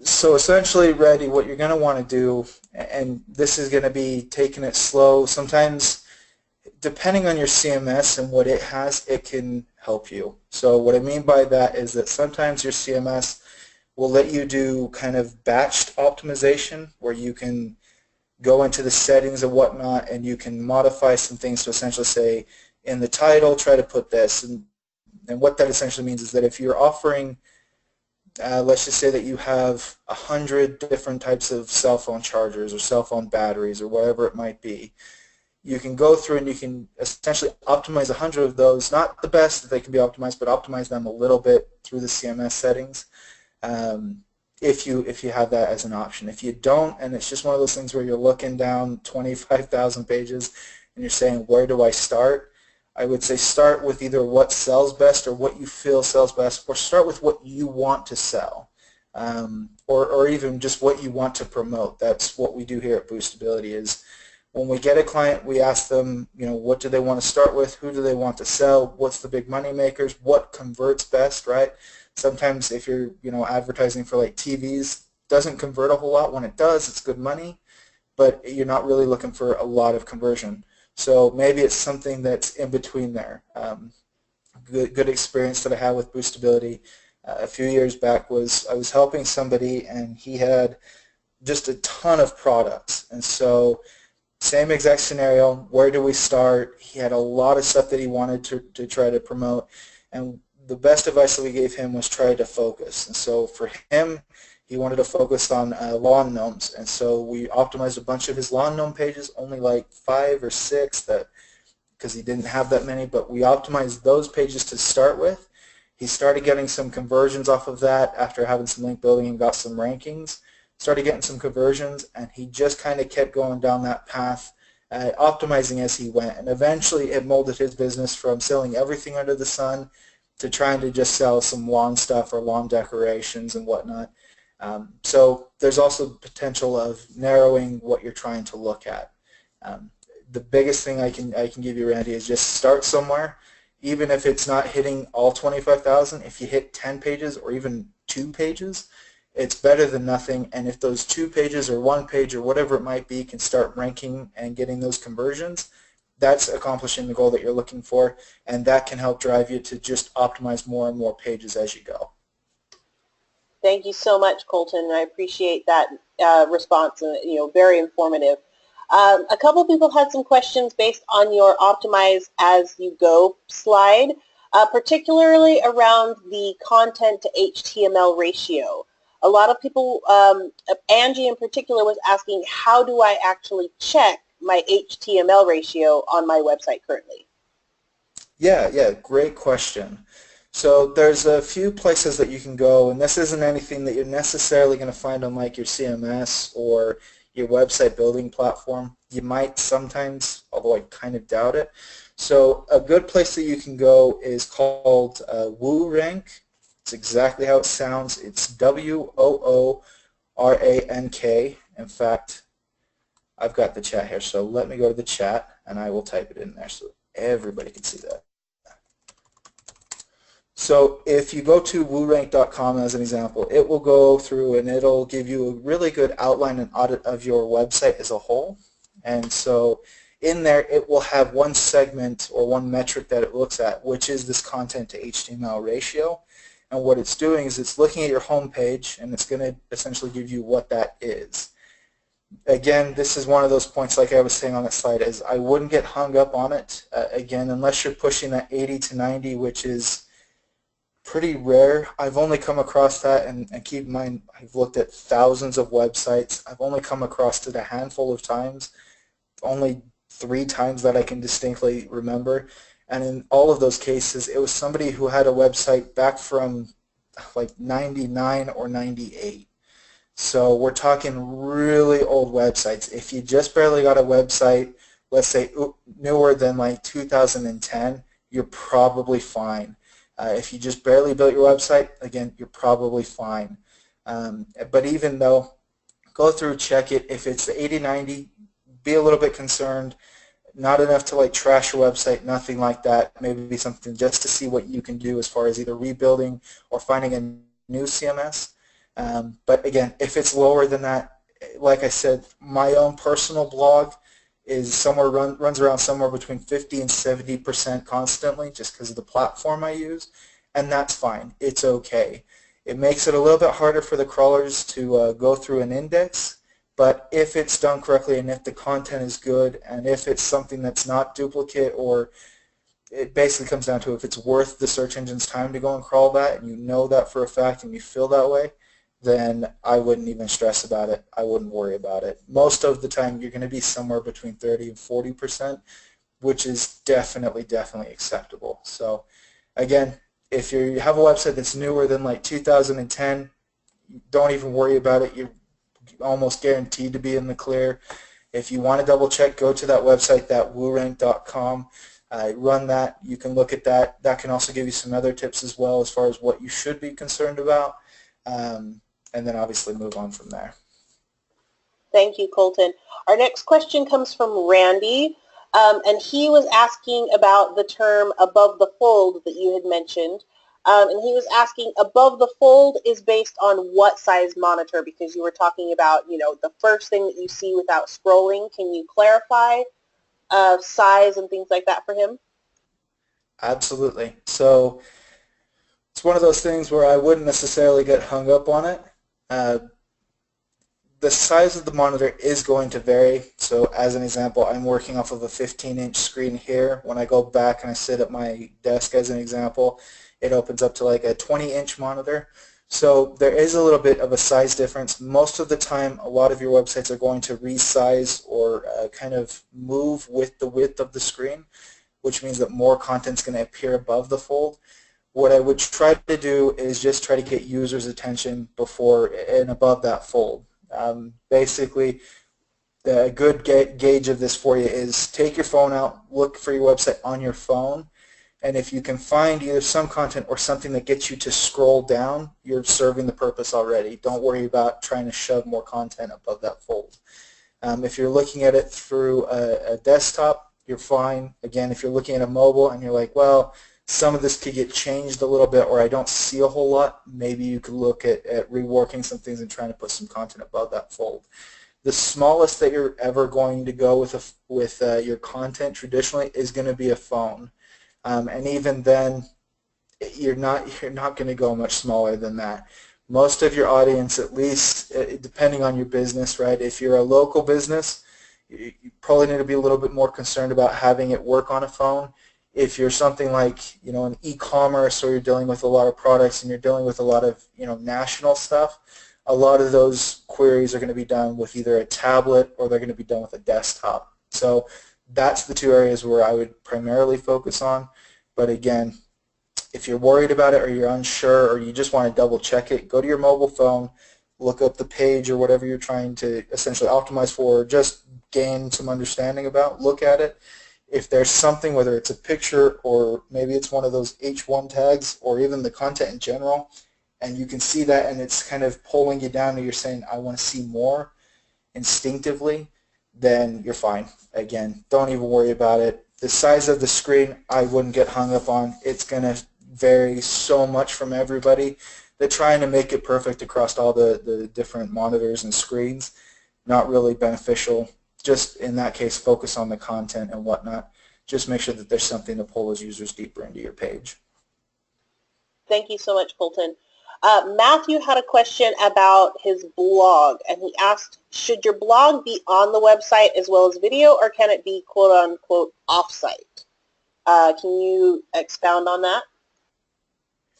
essentially, Randy, what you're going to want to do, and this is going to be taking it slow. Sometimes, depending on your CMS and what it has, it can help you. So what I mean by that is that sometimes your CMS will let you do kind of batched optimization, where you can go into the settings and whatnot, and you can modify some things to essentially say, in the title, try to put this. And what that essentially means is that if you're offering, let's just say that you have 100 different types of cell phone chargers or cell phone batteries or whatever it might be, you can go through and you can essentially optimize 100 of those, not the best that they can be optimized, but optimize them a little bit through the CMS settings. If you have that as an option. If you don't, and it's just one of those things where you're looking down 25,000 pages and you're saying, where do I start? I would say start with either what sells best or what you feel sells best, or start with what you want to sell, or even just what you want to promote. That's what we do here at Boostability. Is when we get a client, we ask them, you know, what do they want to start with, who do they want to sell, what's the big money makers, what converts best, right? Sometimes if you're, you know, advertising for like TVs, doesn't convert a whole lot. When it does, it's good money, but you're not really looking for a lot of conversion. So maybe it's something that's in between there. Good experience that I had with Boostability a few years back was I was helping somebody, and he had just a ton of products. And so same exact scenario, where do we start? He had a lot of stuff that he wanted to try to promote, and the best advice that we gave him was try to focus. And so for him, he wanted to focus on lawn gnomes, and so we optimized a bunch of his lawn gnome pages, only like 5 or 6, that because he didn't have that many, but we optimized those pages to start with. He started getting some conversions off of that after having some link building and got some rankings, started getting some conversions, and he just kind of kept going down that path, optimizing as he went, and eventually it molded his business from selling everything under the sun to trying to just sell some lawn stuff or lawn decorations and whatnot. So there's also potential of narrowing what you're trying to look at. The biggest thing I can give you, Randy, is just start somewhere. Even if it's not hitting all 25,000, if you hit 10 pages or even 2 pages, it's better than nothing. And if those 2 pages or 1 page or whatever it might be can start ranking and getting those conversions, that's accomplishing the goal that you're looking for, and that can help drive you to just optimize more and more pages as you go. Thank you so much, Colton. I appreciate that response. Very informative. A couple people had some questions based on your optimize as you go slide, particularly around the content to HTML ratio. A lot of people, Angie in particular, was asking, how do I actually check my HTML ratio on my website currently? Yeah, great question. So there's a few places that you can go, and this isn't anything that you're necessarily going to find on like your CMS or your website building platform. You might sometimes, although I kind of doubt it. So a good place that you can go is called Youre. It's exactly how it sounds. It's WOORANK. In fact, I've got the chat here, so let me go to the chat and I will type it in there so everybody can see that. So if you go to woorank.com as an example, it will go through and it'll give you a really good outline and audit of your website as a whole. And so in there it will have one segment or one metric that it looks at, which is this content to HTML ratio. And what it's doing is it's looking at your home page and it's going to essentially give you what that is. Again, this is one of those points, like I was saying on the slide, is I wouldn't get hung up on it. Again, unless you're pushing that 80 to 90, which is pretty rare. I've only come across that, and keep in mind, I've looked at thousands of websites. I've only come across it a handful of times, only 3 times that I can distinctly remember. And in all of those cases, it was somebody who had a website back from like 99 or 98. So we're talking really old websites. If you just barely got a website, let's say newer than like 2010, you're probably fine. If you just barely built your website, again, you're probably fine. But even though, go through, check it. If it's 80, 90, be a little bit concerned. Not enough to like trash your website, nothing like that. Maybe something just to see what you can do as far as either rebuilding or finding a new CMS. But again, if it's lower than that, like I said, my own personal blog is runs around somewhere between 50 and 70% constantly, just because of the platform I use, and that's fine. It's okay. It makes it a little bit harder for the crawlers to go through an index, but if it's done correctly and if the content is good and if it's something that's not duplicate, or it basically comes down to if it's worth the search engine's time to go and crawl that, and you know that for a fact and you feel that way, then I wouldn't even stress about it. I wouldn't worry about it. Most of the time you're going to be somewhere between 30 and 40%, which is definitely acceptable. So again, if you have a website that's newer than like 2010, don't even worry about it. You're almost guaranteed to be in the clear. If you want to double check, go to that website, that woorank.com. Run that. You can look at that. That can also give you some other tips as well as far as what you should be concerned about. And then obviously move on from there. Thank you, Colton. Our next question comes from Randy, and he was asking about the term above the fold that you had mentioned. And he was asking, above the fold is based on what size monitor? Because you were talking about, the first thing that you see without scrolling. Can you clarify size and things like that for him? Absolutely. So it's one of those things where I wouldn't necessarily get hung up on it. The size of the monitor is going to vary. So as an example, I'm working off of a 15-inch screen here. When I go back and I sit at my desk as an example, it opens up to like a 20-inch monitor. So there is a little bit of a size difference. Most of the time, a lot of your websites are going to resize or kind of move with the width of the screen, which means that more content is going to appear above the fold. What I would try to do is just try to get users' attention before and above that fold. Basically, the good gauge of this for you is take your phone out, look for your website on your phone, and if you can find either some content or something that gets you to scroll down, you're serving the purpose already. Don't worry about trying to shove more content above that fold. If you're looking at it through a desktop, you're fine. Again, if you're looking at a mobile and you're like, well, some of this could get changed a little bit, or I don't see a whole lot, maybe you could look at reworking some things and trying to put some content above that fold. The smallest that you're ever going to go with your content traditionally is going to be a phone, and even then, you're not going to go much smaller than that. Most of your audience, at least depending on your business, right? If you're a local business, you probably need to be a little bit more concerned about having it work on a phone. If you're something like, an e-commerce, or you're dealing with a lot of products and you're dealing with a lot of, national stuff, a lot of those queries are going to be done with either a tablet or they're going to be done with a desktop. So that's the two areas where I would primarily focus on. But again, if you're worried about it or you're unsure or you just want to double check it, go to your mobile phone, look up the page or whatever you're trying to essentially optimize for, or just gain some understanding about, look at it. If there's something, whether it's a picture or maybe it's one of those H1 tags or even the content in general, and you can see that and it's kind of pulling you down and you're saying, I want to see more instinctively, then you're fine. Again, don't even worry about it. The size of the screen, I wouldn't get hung up on. It's going to vary so much from everybody. They're trying to make it perfect across all the different monitors and screens. Not really beneficial. Just in that case, focus on the content and whatnot. Just make sure that there's something to pull those users deeper into your page. Thank you so much, Colton. Matthew had a question about his blog, and he asked, should your blog be on the website as well as video, or can it be quote-unquote off-site? Can you expound on that?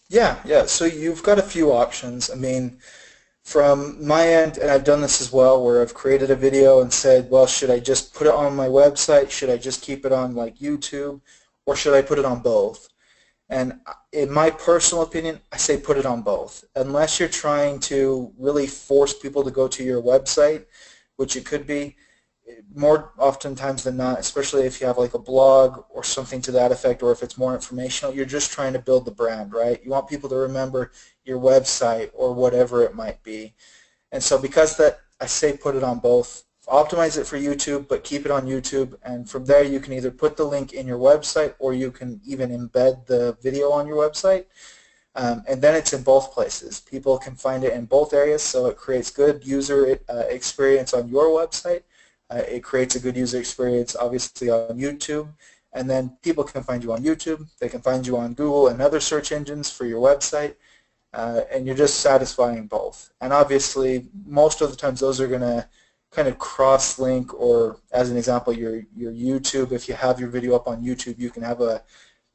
Yeah. So you've got a few options. I mean, from my end, and I've done this as well, where I've created a video and said, well, should I just put it on my website? Should I just keep it on like YouTube? Or should I put it on both? And in my personal opinion, I say put it on both. Unless you're trying to really force people to go to your website, which it could be, more oftentimes than not, especially if you have like a blog or something to that effect, or if it's more informational, you're just trying to build the brand, right? You want people to remember your website or whatever it might be. And so because that, I say put it on both. Optimize it for YouTube, but keep it on YouTube, and from there you can either put the link in your website or you can even embed the video on your website, and then it's in both places. People can find it in both areas, so it creates good user experience on your website. It creates a good user experience obviously on YouTube, and then people can find you on YouTube, they can find you on Google and other search engines for your website, and you're just satisfying both. And obviously most of the times those are going to kind of cross-link, or as an example, your YouTube, if you have your video up on YouTube, you can have a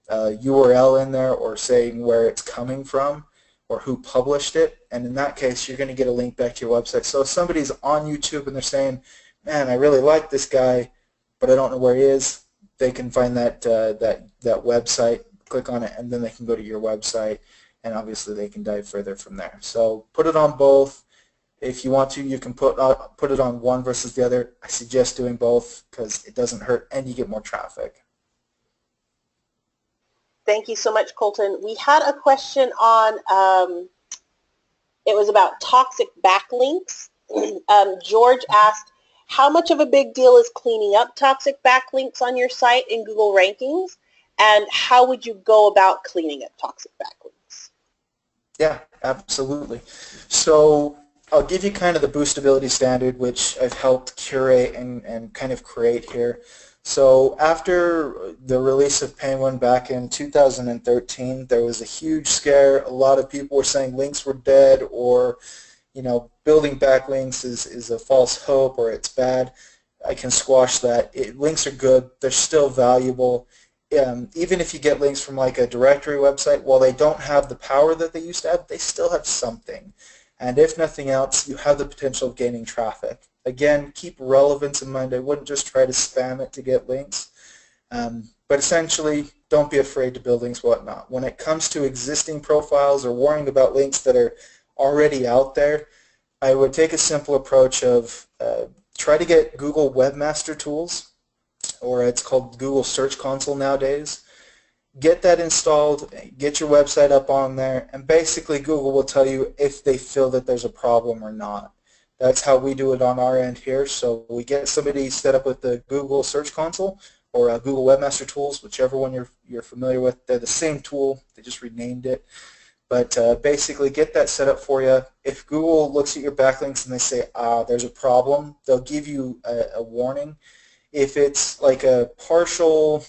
URL in there or saying where it's coming from or who published it, and in that case you're going to get a link back to your website. So if somebody's on YouTube and they're saying, man, I really like this guy, but I don't know where he is, they can find that website, click on it, and then they can go to your website, and obviously they can dive further from there. So put it on both. If you want to, you can put it on one versus the other. I suggest doing both because it doesn't hurt and you get more traffic. Thank you so much, Colton. We had a question on, it was about toxic backlinks. George asked, how much of a big deal is cleaning up toxic backlinks on your site in Google rankings, and how would you go about cleaning up toxic backlinks? Yeah, absolutely. So I'll give you kind of the boostability standard, which I've helped curate and kind of create here. So after the release of Penguin back in 2013, there was a huge scare. A lot of people were saying links were dead, or building backlinks is a false hope, or it's bad. I can squash that. Links are good. They're still valuable. Even if you get links from like a directory website, while they don't have the power that they used to have, they still have something. And if nothing else, you have the potential of gaining traffic. Again, keep relevance in mind. I wouldn't just try to spam it to get links. But essentially, don't be afraid to build links, whatnot. When it comes to existing profiles or worrying about links that are already out there, I would take a simple approach of try to get Google Webmaster Tools, or it's called Google Search Console nowadays. Get that installed, get your website up on there, and basically Google will tell you if they feel that there's a problem or not. That's how we do it on our end here. So we get somebody set up with the Google Search Console. or Google Webmaster Tools, whichever one you're familiar with. They're the same tool. They just renamed it. But basically, get that set up for you. If Google looks at your backlinks and they say, there's a problem, they'll give you a warning. If it's like a partial,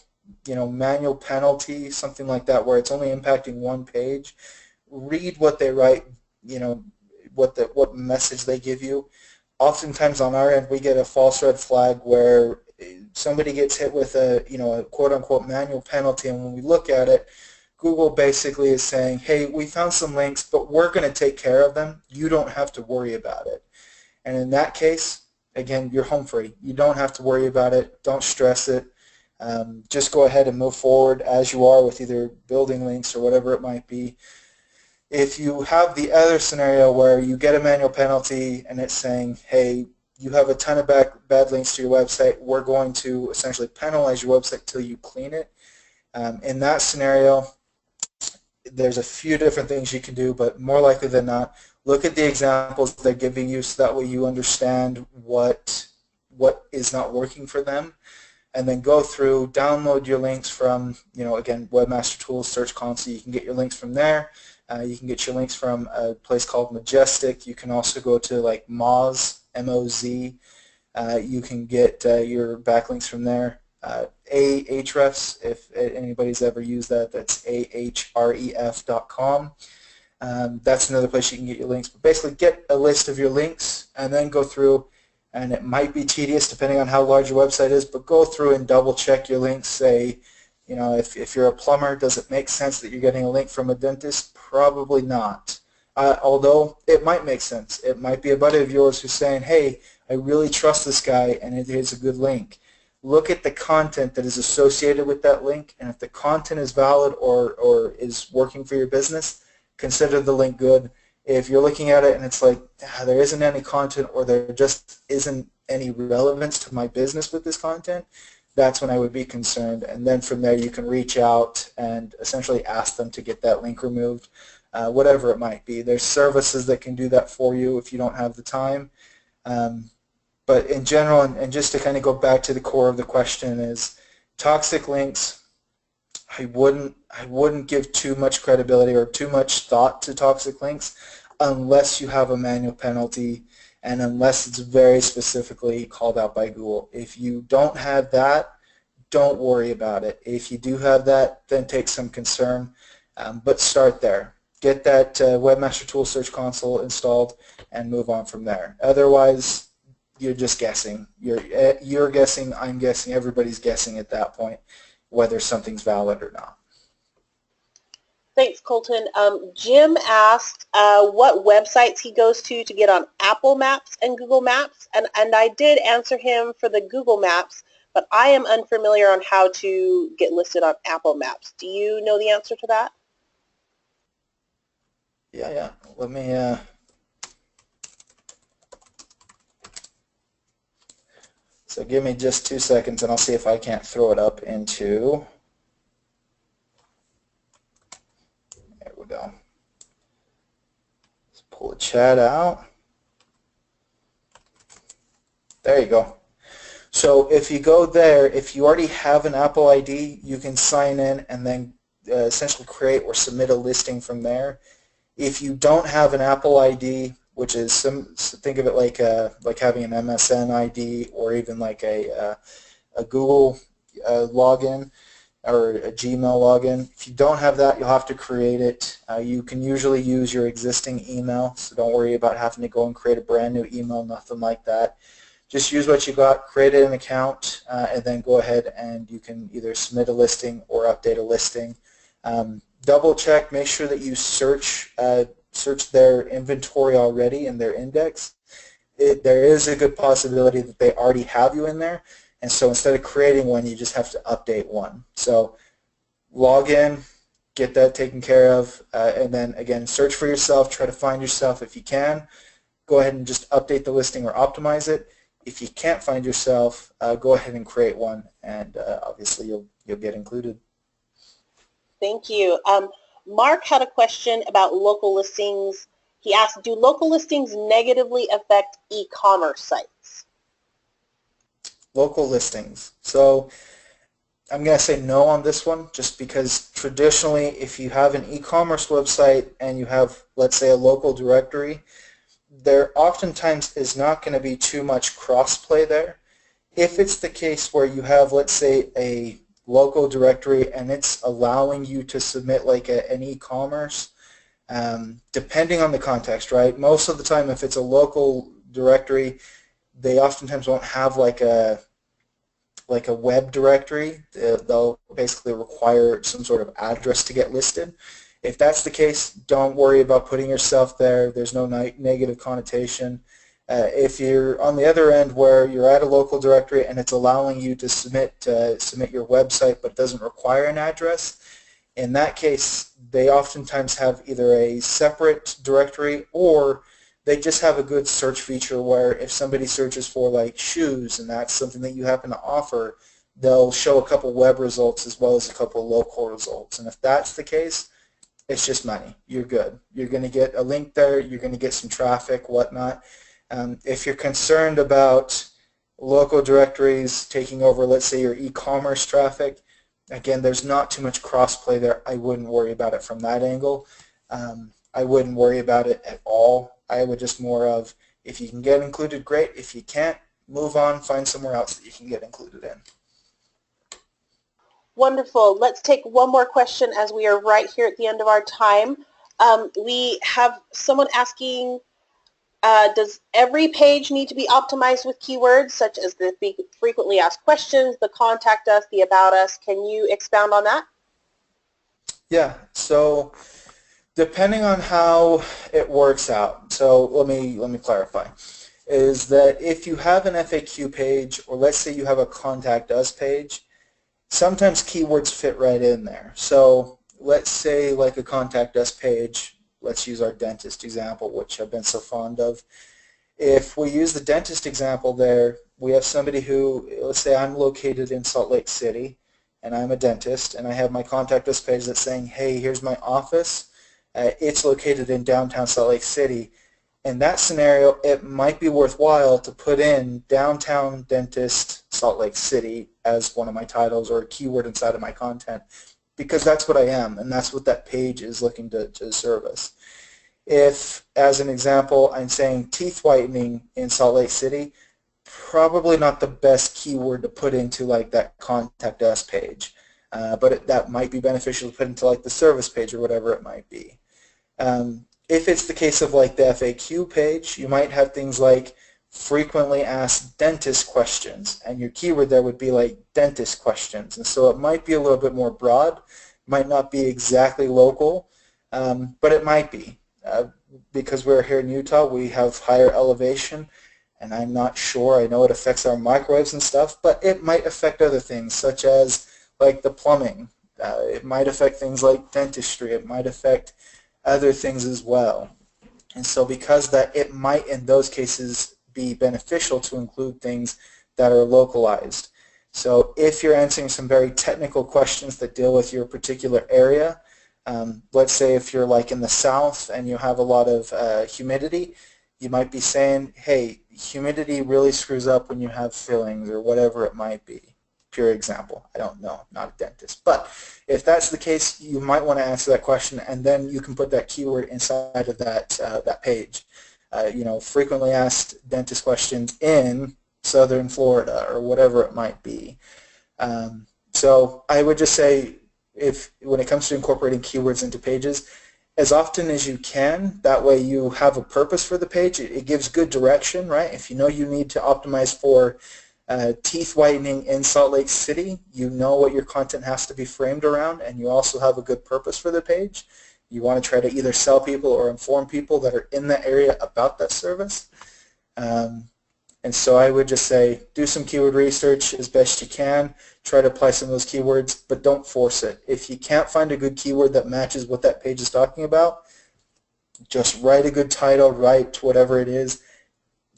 manual penalty, something like that, where it's only impacting one page, read what they write, what message they give you. Oftentimes on our end, we get a false red flag where somebody gets hit with a quote-unquote manual penalty, and when we look at it, Google basically is saying, hey, we found some links, but we're going to take care of them. You don't have to worry about it. And in that case, again, you're home free. You don't have to worry about it. Don't stress it. Just go ahead and move forward as you are with either building links or whatever it might be. If you have the other scenario where you get a manual penalty and it's saying, hey, you have a ton of bad links to your website, we're going to essentially penalize your website till you clean it. In that scenario, there's a few different things you can do, but more likely than not, look at the examples they're giving you so that way you understand what is not working for them, and then go through, download your links from, again, Webmaster Tools, Search Console. You can get your links from there. You can get your links from a place called Majestic. You can also go to like Moz, M-O-Z. You can get your backlinks from there. Ahrefs, if anybody's ever used that, that's ahref.com. That's another place you can get your links. But basically get a list of your links and then go through, and it might be tedious depending on how large your website is, but go through and double check your links. Say, if you're a plumber, does it make sense that you're getting a link from a dentist? Probably not. Although it might make sense. It might be a buddy of yours who's saying, hey, I really trust this guy and it is a good link. Look at the content that is associated with that link, and if the content is valid or is working for your business, consider the link good. If you're looking at it and it's like, there isn't any content or there just isn't any relevance to my business with this content, that's when I would be concerned. And then from there you can reach out and essentially ask them to get that link removed, whatever it might be. There's services that can do that for you if you don't have the time. But in general, and just to kind of go back to the core of the question, is toxic links, I wouldn't give too much credibility or too much thought to toxic links unless you have a manual penalty and unless it's very specifically called out by Google. If you don't have that, don't worry about it. If you do have that, then take some concern, but start there. Get that Webmaster Tools Search Console installed and move on from there. Otherwise, you're just guessing. You're guessing, I'm guessing, everybody's guessing at that point whether something's valid or not. Thanks, Colton. Jim asked what websites he goes to get on Apple Maps and Google Maps, and I did answer him for the Google Maps, but I am unfamiliar on how to get listed on Apple Maps. Do you know the answer to that? Yeah. Let me... So give me just 2 seconds and I'll see if I can't throw it up into... There we go. Let's pull the chat out. There you go. So if you go there, if you already have an Apple ID, you can sign in and then essentially create or submit a listing from there. If you don't have an Apple ID, which is think of it like having an MSN ID or even like a Google login or a Gmail login. If you don't have that, you'll have to create it. You can usually use your existing email, so don't worry about having to go and create a brand new email, nothing like that. Just use what you got, create an account, and then go ahead and you can either submit a listing or update a listing. Double check, make sure that you search their inventory already in their index. There is a good possibility that they already have you in there, and so instead of creating one, you just have to update one. So log in, get that taken care of, and then again, search for yourself, try to find yourself if you can. Go ahead and just update the listing or optimize it. If you can't find yourself, go ahead and create one, and obviously you'll get included. Thank you. Mark had a question about local listings. He asked, do local listings negatively affect e-commerce sites? Local listings. So I'm going to say no on this one, just because traditionally if you have an e-commerce website and you have, let's say, a local directory, there oftentimes is not going to be too much cross-play there. If it's the case where you have, let's say, a local directory and it's allowing you to submit like an e-commerce, depending on the context, right? Most of the time if it's a local directory, they oftentimes won't have like a web directory. They'll basically require some sort of address to get listed. If that's the case, don't worry about putting yourself there. There's no negative connotation. If you're on the other end where you're at a local directory and it's allowing you to submit your website but doesn't require an address, in that case they oftentimes have either a separate directory or they just have a good search feature where if somebody searches for like shoes and that's something that you happen to offer, they'll show a couple web results as well as a couple local results. And if that's the case, it's just money. You're good. You're going to get a link there. You're going to get some traffic, whatnot. If you're concerned about local directories taking over, let's say, your e-commerce traffic, again, there's not too much cross-play there. I wouldn't worry about it from that angle. I wouldn't worry about it at all. I would just more of, if you can get included, great. If you can't, move on, find somewhere else that you can get included in. Wonderful. Let's take one more question as we are right here at the end of our time. We have someone asking, does every page need to be optimized with keywords such as the frequently asked questions, the contact us, the about us? Can you expound on that? Yeah, so depending on how it works out, so let me clarify, is that if you have an FAQ page, or let's say you have a contact us page, sometimes keywords fit right in there. So let's say like a contact us page, let's use our dentist example, which I've been so fond of. If we use the dentist example there, we have somebody who, let's say I'm located in Salt Lake City and I'm a dentist and I have my contact us page that's saying, hey, here's my office. It's located in downtown Salt Lake City. In that scenario, it might be worthwhile to put in downtown dentist Salt Lake City as one of my titles or a keyword inside of my content, because that's what I am and that's what that page is looking to service. If, as an example, I'm saying teeth whitening in Salt Lake City, probably not the best keyword to put into like that contact us page, but that might be beneficial to put into like the service page or whatever it might be. If it's the case of like the FAQ page, you might have things like frequently asked dentist questions, and your keyword there would be like dentist questions, and so it might be a little bit more broad, might not be exactly local, but it might be. Because we're here in Utah, we have higher elevation, and I'm not sure, I know it affects our microwaves and stuff, but it might affect other things such as like the plumbing. It might affect things like dentistry. It might affect other things as well. And so because that, it might in those cases be beneficial to include things that are localized. So if you're answering some very technical questions that deal with your particular area, let's say if you're like in the south and you have a lot of humidity, you might be saying, hey, humidity really screws up when you have fillings or whatever it might be. Pure example. I don't know, not a dentist. But if that's the case, you might want to answer that question, and then you can put that keyword inside of that page. You know, frequently asked dentist questions in Southern Florida or whatever it might be. So I would just say, when it comes to incorporating keywords into pages, as often as you can, that way you have a purpose for the page. It gives good direction, right? If you know you need to optimize for teeth whitening in Salt Lake City, you know what your content has to be framed around, and you also have a good purpose for the page. You want to try to either sell people or inform people that are in the area about that service. And so I would just say do some keyword research as best you can. Try to apply some of those keywords, but don't force it. If you can't find a good keyword that matches what that page is talking about, just write a good title, write whatever it is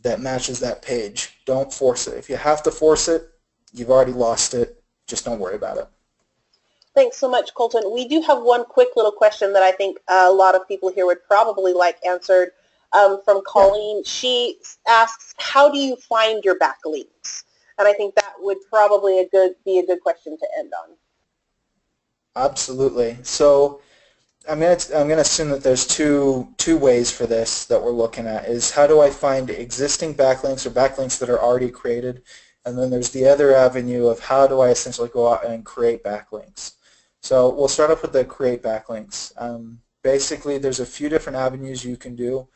that matches that page. Don't force it. If you have to force it, you've already lost it. Just don't worry about it. Thanks so much, Colton. We do have one quick little question that I think a lot of people here would probably like answered from Colleen. Yeah. She asks, how do you find your backlinks? And I think that would probably be a good question to end on. Absolutely. So I'm gonna assume that there's two ways for this that we're looking at. Is how do I find existing backlinks or backlinks that are already created, and then there's the other avenue of how do I essentially go out and create backlinks. So we'll start off with the create backlinks. Basically, there's a few different avenues you can do.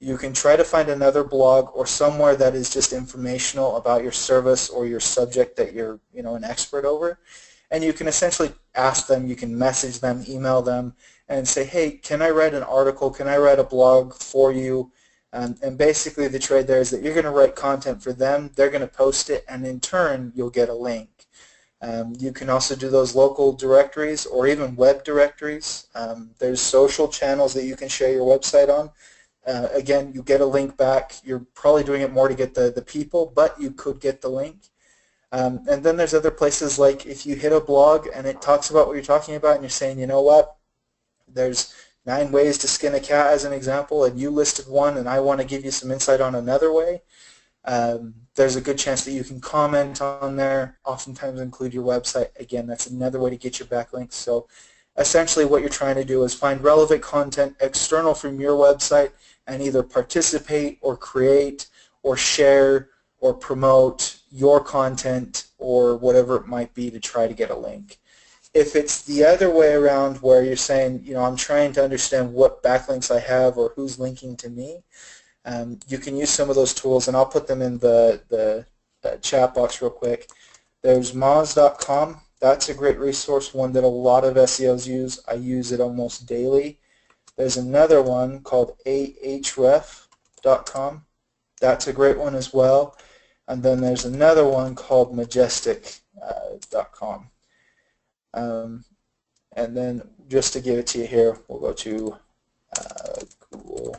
You can try to find another blog or somewhere that is just informational about your service or your subject that you're an expert over, and you can essentially ask them, you can message them, email them, and say, hey, can I write an article, can I write a blog for you? And basically the trade there is that you're going to write content for them, they're going to post it, and in turn you'll get a link. You can also do those local directories or even web directories. There's social channels that you can share your website on. Again, you get a link back. You're probably doing it more to get the people, but you could get the link. And then there's other places like if you hit a blog and it talks about what you're talking about and you're saying, you know what, there's 9 ways to skin a cat as an example, and you listed one and I want to give you some insight on another way. There's a good chance that you can comment on there, oftentimes include your website. Again, that's another way to get your backlinks. So essentially what you're trying to do is find relevant content external from your website and either participate or create or share or promote your content or whatever it might be to try to get a link. If it's the other way around where you're saying, I'm trying to understand what backlinks I have or who's linking to me, you can use some of those tools, and I'll put them in the chat box real quick. There's moz.com. That's a great resource, one that a lot of SEOs use. I use it almost daily. There's another one called ahref.com. That's a great one as well. And then there's another one called majestic.com. And then just to give it to you here, we'll go to Google.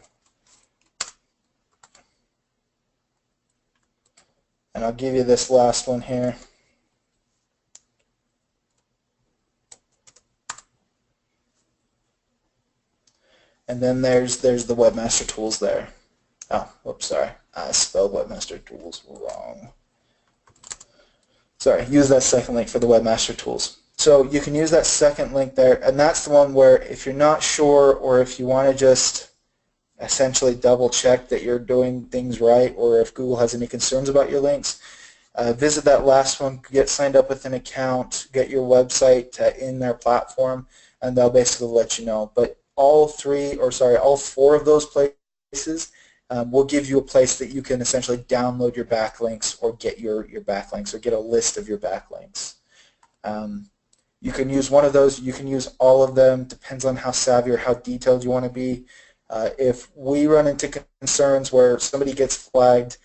And I'll give you this last one here. And then there's the Webmaster Tools there. Oh, whoops, sorry. I spelled Webmaster Tools wrong. Sorry, use that second link for the Webmaster Tools. So you can use that second link there, and that's the one where if you're not sure or if you want to just essentially double check that you're doing things right, or if Google has any concerns about your links, visit that last one, get signed up with an account, get your website in their platform, and they'll basically let you know. But all four of those places will give you a place that you can essentially download your backlinks or get your backlinks or get a list of your backlinks. You can use one of those, you can use all of them, depends on how savvy or how detailed you want to be. If we run into concerns where somebody gets flagged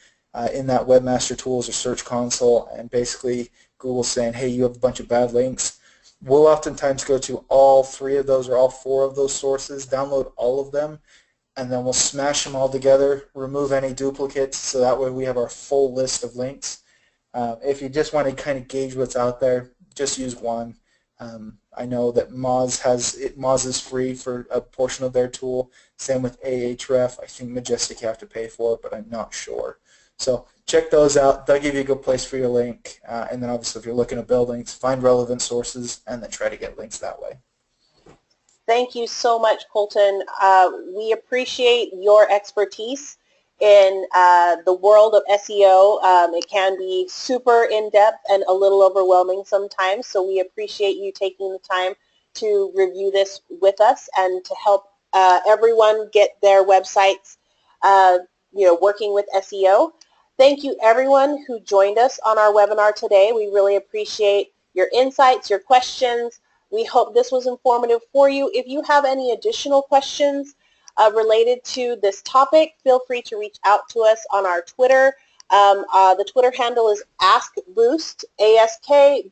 in that Webmaster Tools or Search Console and basically Google's saying, hey, you have a bunch of bad links, we'll oftentimes go to all 3 of those or all 4 of those sources, download all of them, and then we'll smash them all together, remove any duplicates, so that way we have our full list of links. If you just want to kind of gauge what's out there, just use one. I know that Moz is free for a portion of their tool. Same with Ahref. I think Majestic you have to pay for it, but I'm not sure. So check those out. They'll give you a good place for your link. And then obviously if you're looking at buildings, find relevant sources and then try to get links that way. Thank you so much, Colton. We appreciate your expertise in the world of SEO. It can be super in-depth and a little overwhelming sometimes, so we appreciate you taking the time to review this with us and to help everyone get their websites working with SEO. Thank you everyone who joined us on our webinar today. We really appreciate your insights, your questions. We hope this was informative for you. If you have any additional questions related to this topic, feel free to reach out to us on our Twitter. The Twitter handle is AskBoost, AskBoost.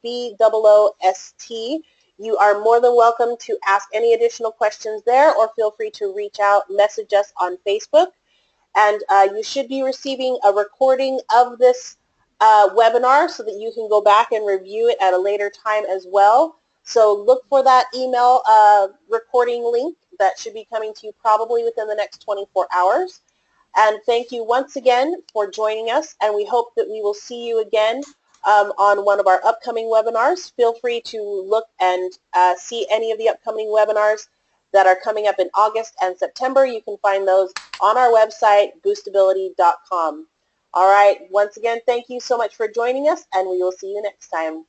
You are more than welcome to ask any additional questions there, or feel free to reach out, message us on Facebook. And you should be receiving a recording of this webinar so that you can go back and review it at a later time as well. So look for that email recording link that should be coming to you probably within the next 24 hours. And thank you once again for joining us, and we hope that we will see you again on one of our upcoming webinars. Feel free to look and see any of the upcoming webinars that are coming up in August and September. You can find those on our website, boostability.com. All right, once again, thank you so much for joining us, and we will see you next time.